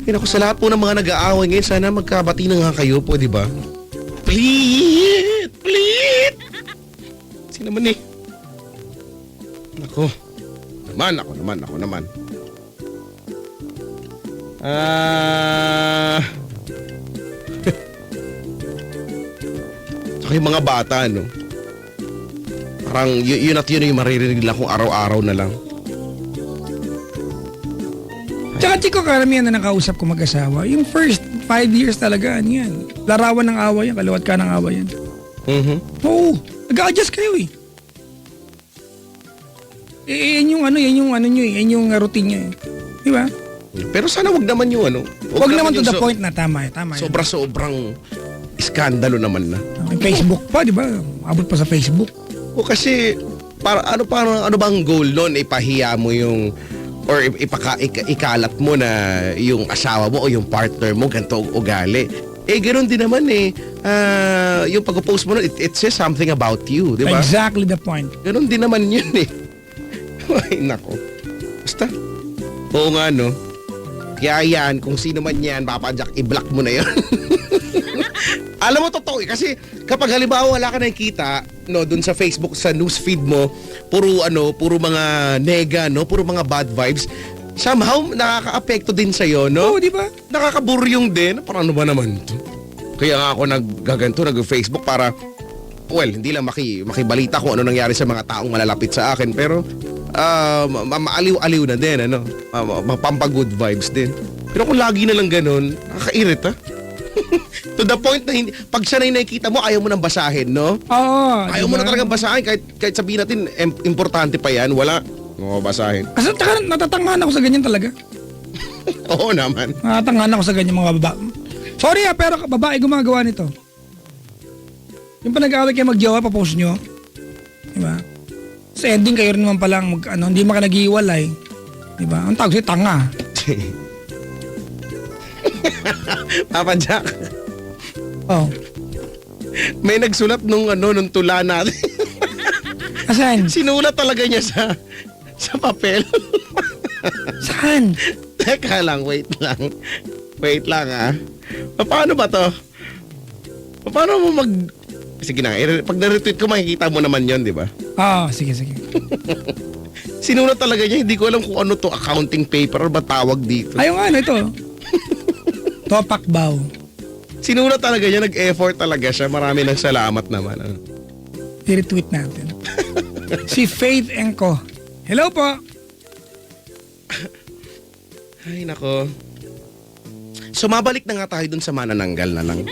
Ako sa lahat po ng mga nag-aaway ngayon, sana magkabati na nga kayo po, di ba? Please! Please! Sino naman eh? Ako naman. Saka yung mga bata, no? Parang yun at yun yung maririnig lang kung araw-araw na lang. Tsaka Chico, karamihan na nakausap ko mag-asawa. Yung first 5 years talaga, ano yan? Larawan ng awa yan, kaliwat ka ng awa yan. Oo, nag-a-adjust kayo eh. Yan yung routine nyo eh. Di ba? Pero sana wag naman yung ano. Wag naman to yung the point na tama eh. Sobrang iskandalo naman na. Facebook pa, di ba? Abot pa sa Facebook. O kasi, ano bang goal nun? Ipahiya mo yung, or ikalat mo na yung asawa mo o yung partner mo, ganito ang ugali. Ganoon din naman eh. Yung pag-post mo nun, it says something about you, di ba? Exactly the point. Ganoon din naman yun eh. Ay, nako. Basta. Oo nga, no? Kaya yan, kung sino man yan, papadyak, i-block mo na yun. Alam mo, totoo eh. Kasi kapag halimbawa wala ka nakikita, no, dun sa Facebook, sa newsfeed mo, puro mga nega, no? Puro mga bad vibes. Somehow, nakaka-apekto din sa'yo, no? Oo, di ba? Nakakaburyong din. Parang ano ba naman to? Kaya nga ako nag-Facebook para, well, hindi lang makibalita kung ano nangyari sa mga taong malalapit sa akin, pero maaliw-aliw na din, ano? Mapampa-good vibes din. Pero kung lagi na lang ganun, nakakairita. To the point na pag siya na yung nakikita mo, ayaw mo nang basahin, no? Oo. Ayaw mo na talagang basahin, kahit sabihin natin, importante pa yan, wala. Oo, basahin. Kasi natatanghan ako sa ganyan talaga. Oo naman. Natatanghan ako sa ganyan mga babae. Sorry pero babae gumagawa nito. Yung panag-aaway kayo mag-jowa, papost nyo. Diba? Sa ending kayo rin naman palang hindi maka nag-iwalay. Diba? Ang tawag sa'yo, tanga. Papa Jack, Oh. may nagsulat nung tula natin. Asan? Sinulat talaga niya sa papel. Saan? Teka lang, wait lang ah. Paano ba to? Paano mo sige na, pag na-retweet ko makikita mo naman yon, di ba? Sige. Sinulat talaga niya, hindi ko alam kung ano to, accounting paper or ba tawag dito. Ayaw nga, ito. Topak Bao. Sinulat talaga niya, nag-effort talaga siya. Marami ng salamat naman. I-retweet natin. Si Faith Enko. Hello po. Ay, nako. So, mabalik na nga tayo dun sa manananggal na lang.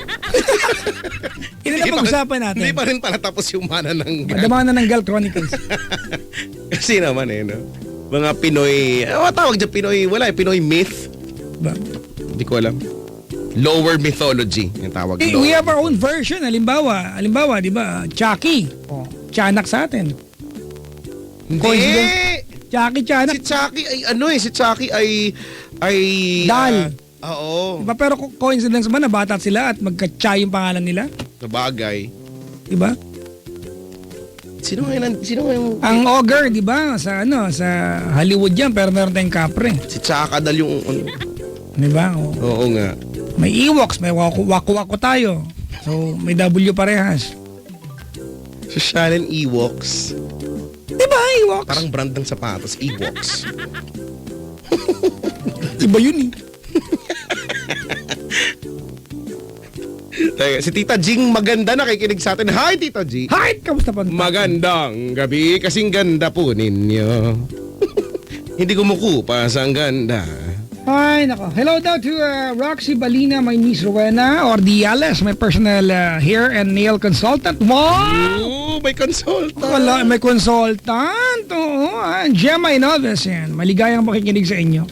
Ito na pag-usapan natin. Hindi pa rin pala tapos yung manananggal. Madama na ng Gal Chronicles. Kasi naman no? Mga Pinoy, tawag dyan Pinoy, wala Pinoy myth. Ba? Hindi ko alam. Lower mythology, yung tawag. We have our own version. Halimbawa, di ba? Chucky. Tiyanak sa atin. Hindi. Chucky, tiyanak. Si Chucky ay Dal. Oo. Diba? Pero coincidence ba na bata sila at magka-Cha yung pangalan nila? Sabagay. Diba? Sino yung Ang ogre, di ba? Sa Hollywood yan, pero meron tayong kapre. si Chaka dal yung Di ba? Oo nga. May Ewoks, may Waku-Waku tayo. So, may W parehas. So Shannon Ewoks. Di ba, Ewoks? Parang brand ng sapatos, Ewoks. Iba yun eh. Si Tita Jing maganda nakikinig sa atin. Hi, Tita G. Hi! Kamusta pa? Magandang gabi, kasing ganda po ninyo. Hindi kumukupa sa ang ganda. Ay, nako. Hello daw to Roxy Balina, my niece Rowena Ordiales, my personal hair and nail consultant. Wow! Oh, may consultant. Wala, may consultant. Oo, Gemma Inoves yan. Maligayang makikinig sa inyo.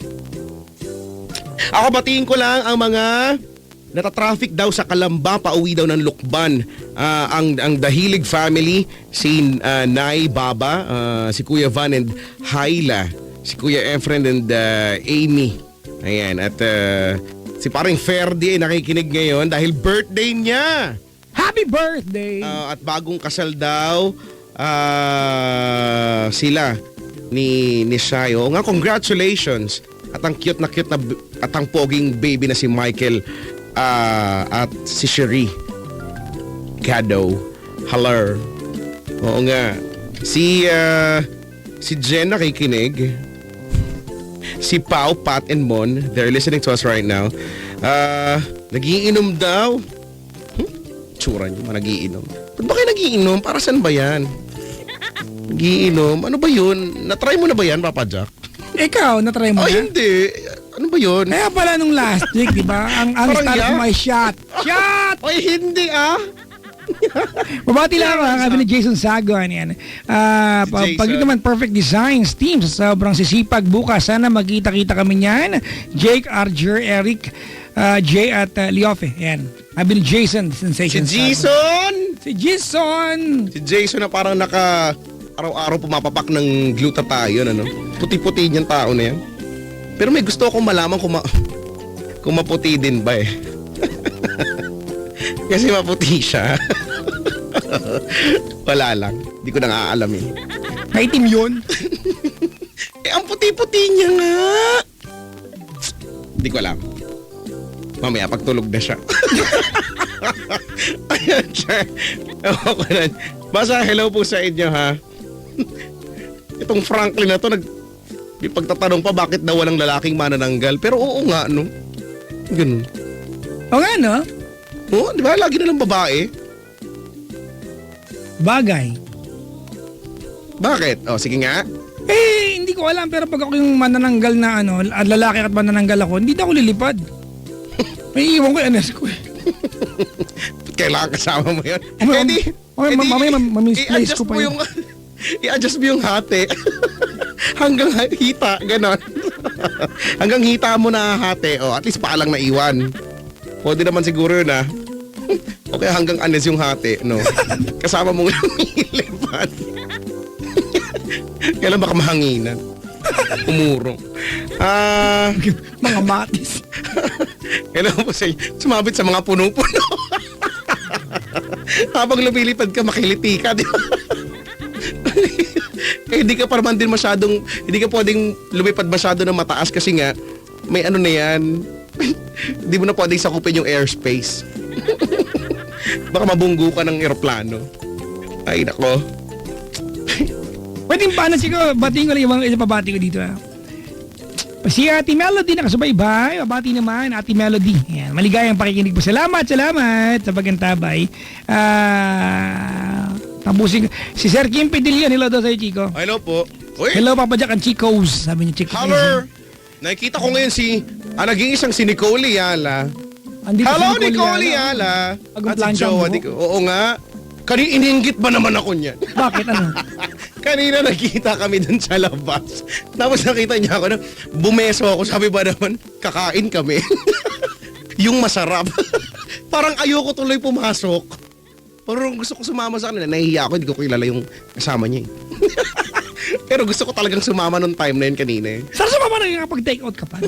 Ako batiin ko lang ang mga natatraffic daw sa Kalamba, pauwi daw ng Lukban. Ang Dahilig family, si Nay Baba, si Kuya Van and Hyla, si Kuya Efren and Amy. Ayan, at si paring Ferdi ay nakikinig ngayon dahil birthday niya. Happy birthday! At bagong kasal daw sila ni Shayo. Nga, congratulations. At ang cute na at ang poging baby na si Michael at si Cherie Gado. Hello. Oo nga. Si Jen nakikinig. Si Pau, Pat, and Mon, they're listening to us right now. Nagiinom daw. Tsura nyo, nagiinom. Ba't ba kayo nagiinom? Para saan ba yan? Nagiinom? Ano ba yun? Natry mo na ba yan, Papa Jack? Ikaw, natry mo Oh, na? hindi. Ano ba yun? Kaya pala nung last week, di ba? Ang Parang start yak? of my shot. Shot! Oy, hindi Mabati lang ako, kami ni Jason Sagon yan. Jason. Pag naman Perfect Designs team, sa sobrang sisipag bukas, sana magkita-kita kami niyan. Jake, Arger, Eric, Jay at Leofe. Yan. Sabi ni Jason, Si Sensation. Jason! Si Jason! Si Jason na parang araw-araw pumapapak ng glutathione, ano? Puti-puti niyang tao na yan. Pero may gusto akong malaman kung maputi din ba eh. Kasi maputi siya. Wala lang. Hindi ko na nga alam eh. Maitim yun. Ang puti-puti niya nga. Hindi ko alam. Mamaya pagtulog na siya. Ayan siya. Basta hello po sa inyo ha. Itong Franklin na to may pagtatanong pa bakit daw walang lalaking manananggal. Pero oo nga no. Ganun. O nga no? Oo, di ba? Lagi na lang babae. Bagay. Bakit? O, sige nga. Eh, hindi ko alam, pero pag ako yung manananggal na lalaki at manananggal ako, hindi na ako lilipad. May iwan ko yung anas ko eh. Kailangan kasama mo yun. Mamaya misplace ko pa yun. I-adjust mo yung hati. Hanggang hita, ganon. Hanggang hita mo na hati. O, at least paalang na iwan. Pwede naman siguro yun ah. Okay, hanggang anes yung hati, no? Kasama mong lumilipad. Kailan baka mahanginan? Umurong. Mga matis. Kailan po sa sumabit sa mga puno-puno. Habang lumilipad ka, makiliti ka, di ba? Eh, hindi ka pa naman din masyadong, hindi ka pwedeng lumipad masyado ng mataas kasi nga, may ano na yan, hindi mo na pwedeng sakupin yung airspace. Baka mabunggo ka ng eroplano. Ay, nako. Pwedeng paano siguro, batiin ko lang yung mga pabati ko dito ha. Si Ate Melody nakasubaybay. Babati naman, Ate Melody. Yan, maligayang pakikinig po. Salamat sa pagantabay. Tapusin. Si Sir Kim Pedillion, hello daw sa'yo, Chico. Hello po. Uy, Hello, Papa Jack and Chicos. Sabi niya, Chico. Haller! Nakikita ko ngayon nag-iisang si Nicole Yala. Andito Hello, si Nicole Yala. Yala! Bagong At si plancha Jowa. mo. Oo nga. Iniinggit ba naman ako niyan? Bakit ano? Kanina nakita kami dun sa labas. Tapos nakita niya ako na bumeso ako. Sabi ba naman, kakain kami. Yung masarap. Parang ayoko tuloy pumasok. Parang gusto ko sumama sa kanila. Nahihiya ako, hindi ko kilala yung kasama niya eh. Pero gusto ko talagang sumama nung time na yun kanina eh. Saan sumama na kapag take out ka pa?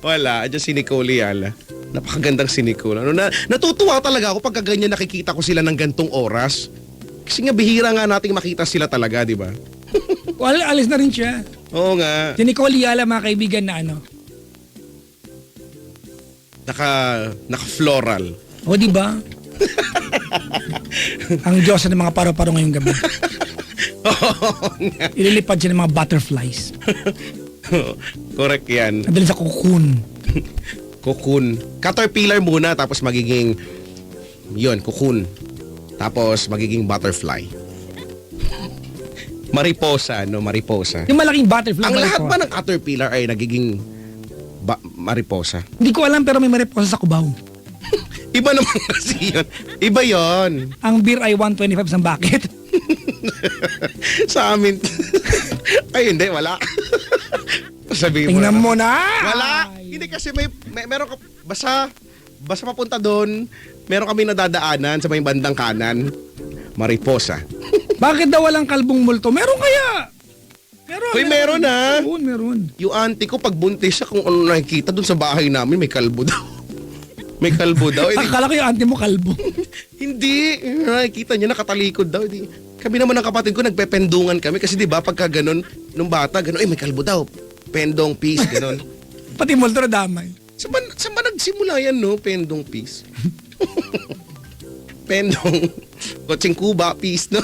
Wala, dyan si Nicole Yala. Napakagandang si Nicole. Natutuwa talaga ako pagka ganyan nakikita ko sila ng gantong oras. Kasi nga bihira nga nating makita sila talaga, di ba? Alis na rin siya. Oo nga. Si Nicole Yala, mga kaibigan na Naka-floral. O, di ba? Ang Diyos ng mga paro-paro ngayong gabi. Oo nga. Ililipad siya ng mga butterflies. Correct yan. Nadali sa cocoon. Cocoon. Caterpillar muna tapos magiging cocoon. Tapos magiging butterfly. Mariposa, no? Mariposa. Yung malaking butterfly. Ang lahat mariposa. ba ng caterpillar ay nagiging mariposa. Hindi ko alam pero may mariposa sa Cubao. Iba naman kasi yun. Iba yon. Ang beer ay 125 sa bucket. Sa amin. Ay, hindi, wala. Sabihin mo Tingnan na. mo na. Wala. Hindi kasi meron ka, basta papunta doon, meron kami nadadaanan sa may bandang kanan. Mariposa. Bakit daw walang kalbong multo? Meron kaya? Meron. Uy, meron na. Meron. Yung auntie ko, pag buntis siya, kung ano nakikita doon sa bahay namin, may kalbo daw. May kalbo daw. Akala ko yung auntie mo kalbo. Hindi. Nakikita niya, nakatalikod daw. Hindi. Kami naman ng kapatid ko, nagpependungan kami. Kasi di ba pagka ganun, nung bata, ganun, may kalbo daw. Pendong piece, ganun. Pati multo na damay. Saan ba nagsimula yan, no? Pendong piece. Pendong. Kotseng kuba, piece, no?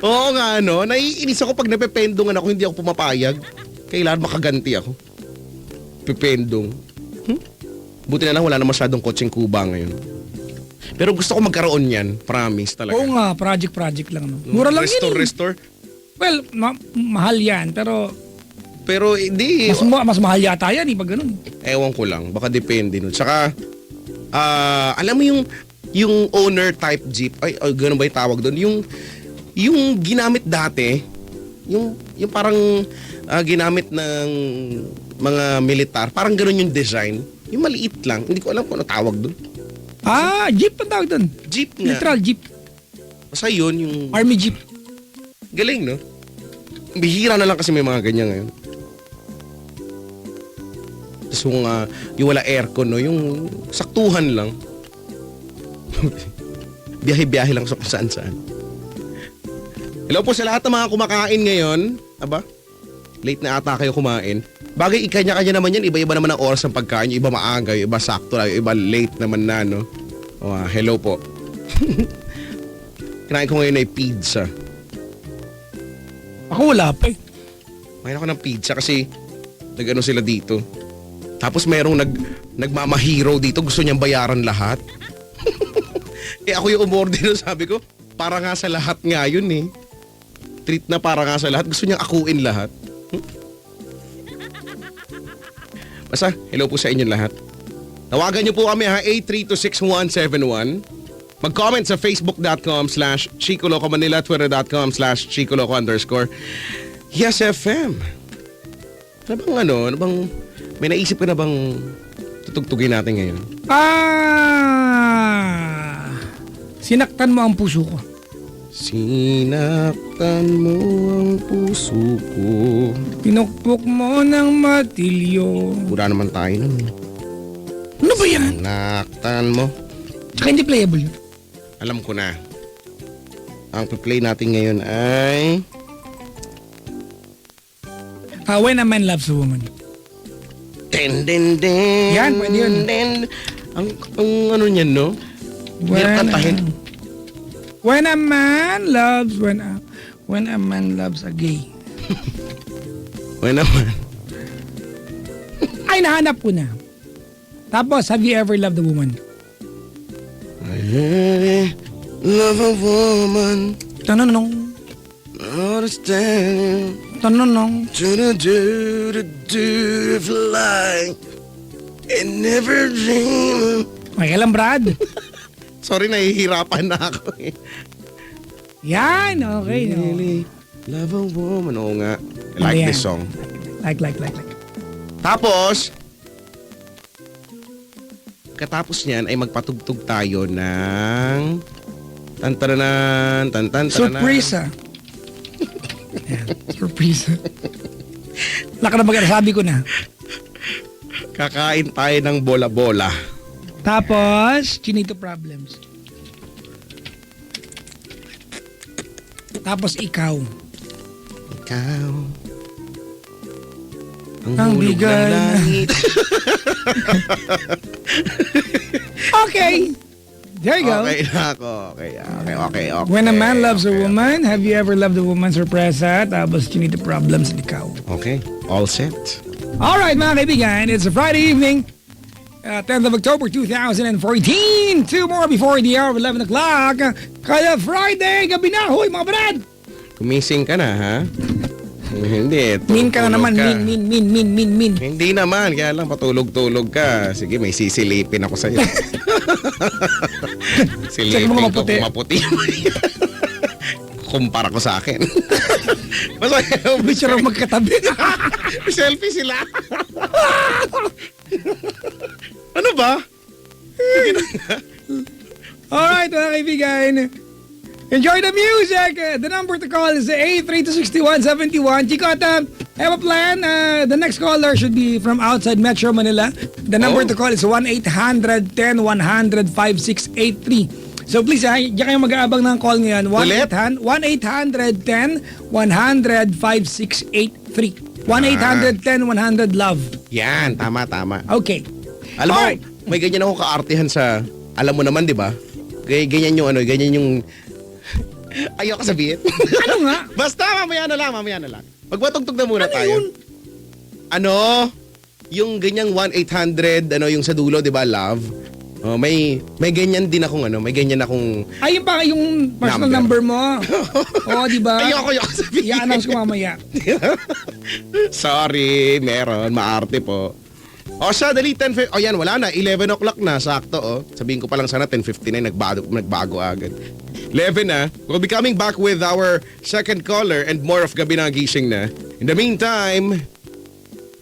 Oo nga, no? Naiinis ako pag napependongan ako, hindi ako pumapayag. Kailangan makaganti ako. Pependong. Buti na lang wala na masyadong kotseng kuba ngayon. Pero gusto ko magkaroon yan. Promise talaga. Oo nga, project lang. No? Mura lang yun. Restore. Well, mahal yan, pero hindi. mas mahal yata yan, pag ganun. Ewan ko lang. Baka depende nun. Saka, alam mo yung owner type jeep, ay ganun ba yung tawag doon? Yung ginamit dati, yung parang ginamit ng mga militar, parang ganun yung design. Yung maliit lang. Hindi ko alam kung ano tawag doon. Jeep ang tawag doon. Jeep nga. Literal jeep. Basta yun, yung Army jeep. galing, no? Bihira na lang kasi may mga ganyan ngayon. Tapos yung wala aircon, no? Yung saktuhan lang. Biyahe-biyahe lang sa kung saan-saan. Hello po sa lahat ng mga kumakain ngayon. Aba, late na ata kayo kumain. Bagay, ikanya-kanya naman yan. Iba-iba naman ang oras ng pagkain. Yung iba maaga, yung iba sakto lang, yung iba late naman na, no? Hello po. Kinain ko ngayon ay pizza. Ako wala pa eh. Kumain ako ng pizza kasi nag-ano sila dito. Tapos merong nagmamahiro dito. Gusto niyang bayaran lahat. Ako yung umorder, sabi ko, para nga sa lahat nga yun eh. Treat na para nga sa lahat. Gusto niyang akuin lahat. Basta, hello po sa inyong lahat. Tawagan niyo po kami ha, 8326171. Mag-comment sa facebook.com/Chicoloco Manila, twitter.com/Chicoloco_. Yes FM. Ano bang, may naisip ka na bang tutugtugin natin ngayon? Sinaktan mo ang puso ko. Sinaktan mo ang puso ko. Pinukpok mo ng matilyo. Wala naman tayo nun. Ano ba yan? Sinaktan mo. Tsaka hindi playable yun. Alam ko na. Ang play natin ngayon ay... When a Man Loves a Woman. Den, den, den. Yan, pwede yun. Den. Ang ano niyan, no? Meron kantahin. When a man loves, when a man loves a gay. When naman. Ay, nahanap ko na. Tapos, have you ever loved a woman? I love a woman. Tanonong. Understand. Tanonong. Do fly. And never dream. Okay lang, Brad. Sorry, nahihirapan na ako eh. Yan, okay. No. Really love a woman. Oo nga. I like Ano this yan? song. Like. Tapos, katapos niyan ay magpatugtog tayo ng tantaranan, tantantaranan. Surpresa. Yan, surpresa. Laka na sabi ko na. Kakain tayo ng bola-bola. Tapos, Chinito Problems. Tapos, ikaw. Ikaw. Ang hulog bigay ng na- langit. Okay. There you go. Okay na ako. Okay. When a man loves a okay. woman, have you ever loved a woman? Surpresa. Tapos, Chinito Problems, ikaw. Okay. All set. Alright mga kaibigan, it's a Friday evening, 10th of October 2014. Two more before the hour of 11 o'clock. Kaya Friday, gabi na. Hoy mga brad! Kumising ka na, ha? Hindi. Min ka na tulog naman. Min. Hindi naman, kaya lang patulog-tulog ka. Sige, may sisilipin ako sa'yo. Check mo Silipin ko maputi. kung maputi. Kumpara ko sa akin. Masaya. Picture ang magkatabi. Selfie sila. Ano ba? Alright, mga kaibigan. Enjoy the music. The number to call is 8326171. Chico, at I have a plan. The next caller should be from outside Metro Manila. The number Oh. to call is 1-800-10-100-5683. So please, diyan kayo mag-aabang ng call ngayon. Ulit? 1-800-10-100-5683. 1-800-10-100-LOVE. Yan, tama. Okay. Alam mo, Alright. may ganyan ako kaartihan sa, alam mo naman, di ba? Ganyan yung ganyan yung, ayoko sabihin. Ano nga? Basta, mamaya na lang. Magbatugtog na muna Ano tayo. yun? Ano? Yung ganyang 1-800, yung sa dulo, di ba, love? Oh, may ganyan din akong may ganyan akong Ay, yung pa yung personal number mo. Oo, di ba? ayoko sabihin. I-announce ko mamaya. Sorry, meron, maarte po. O siya, dali, 10:50. O yan, wala na, 11 o'clock na, sakto Sabihin ko pa lang sana 10:59, nagbago agad. 11 na. We'll be coming back with our second caller and more of Gabi na Gising na. In the meantime,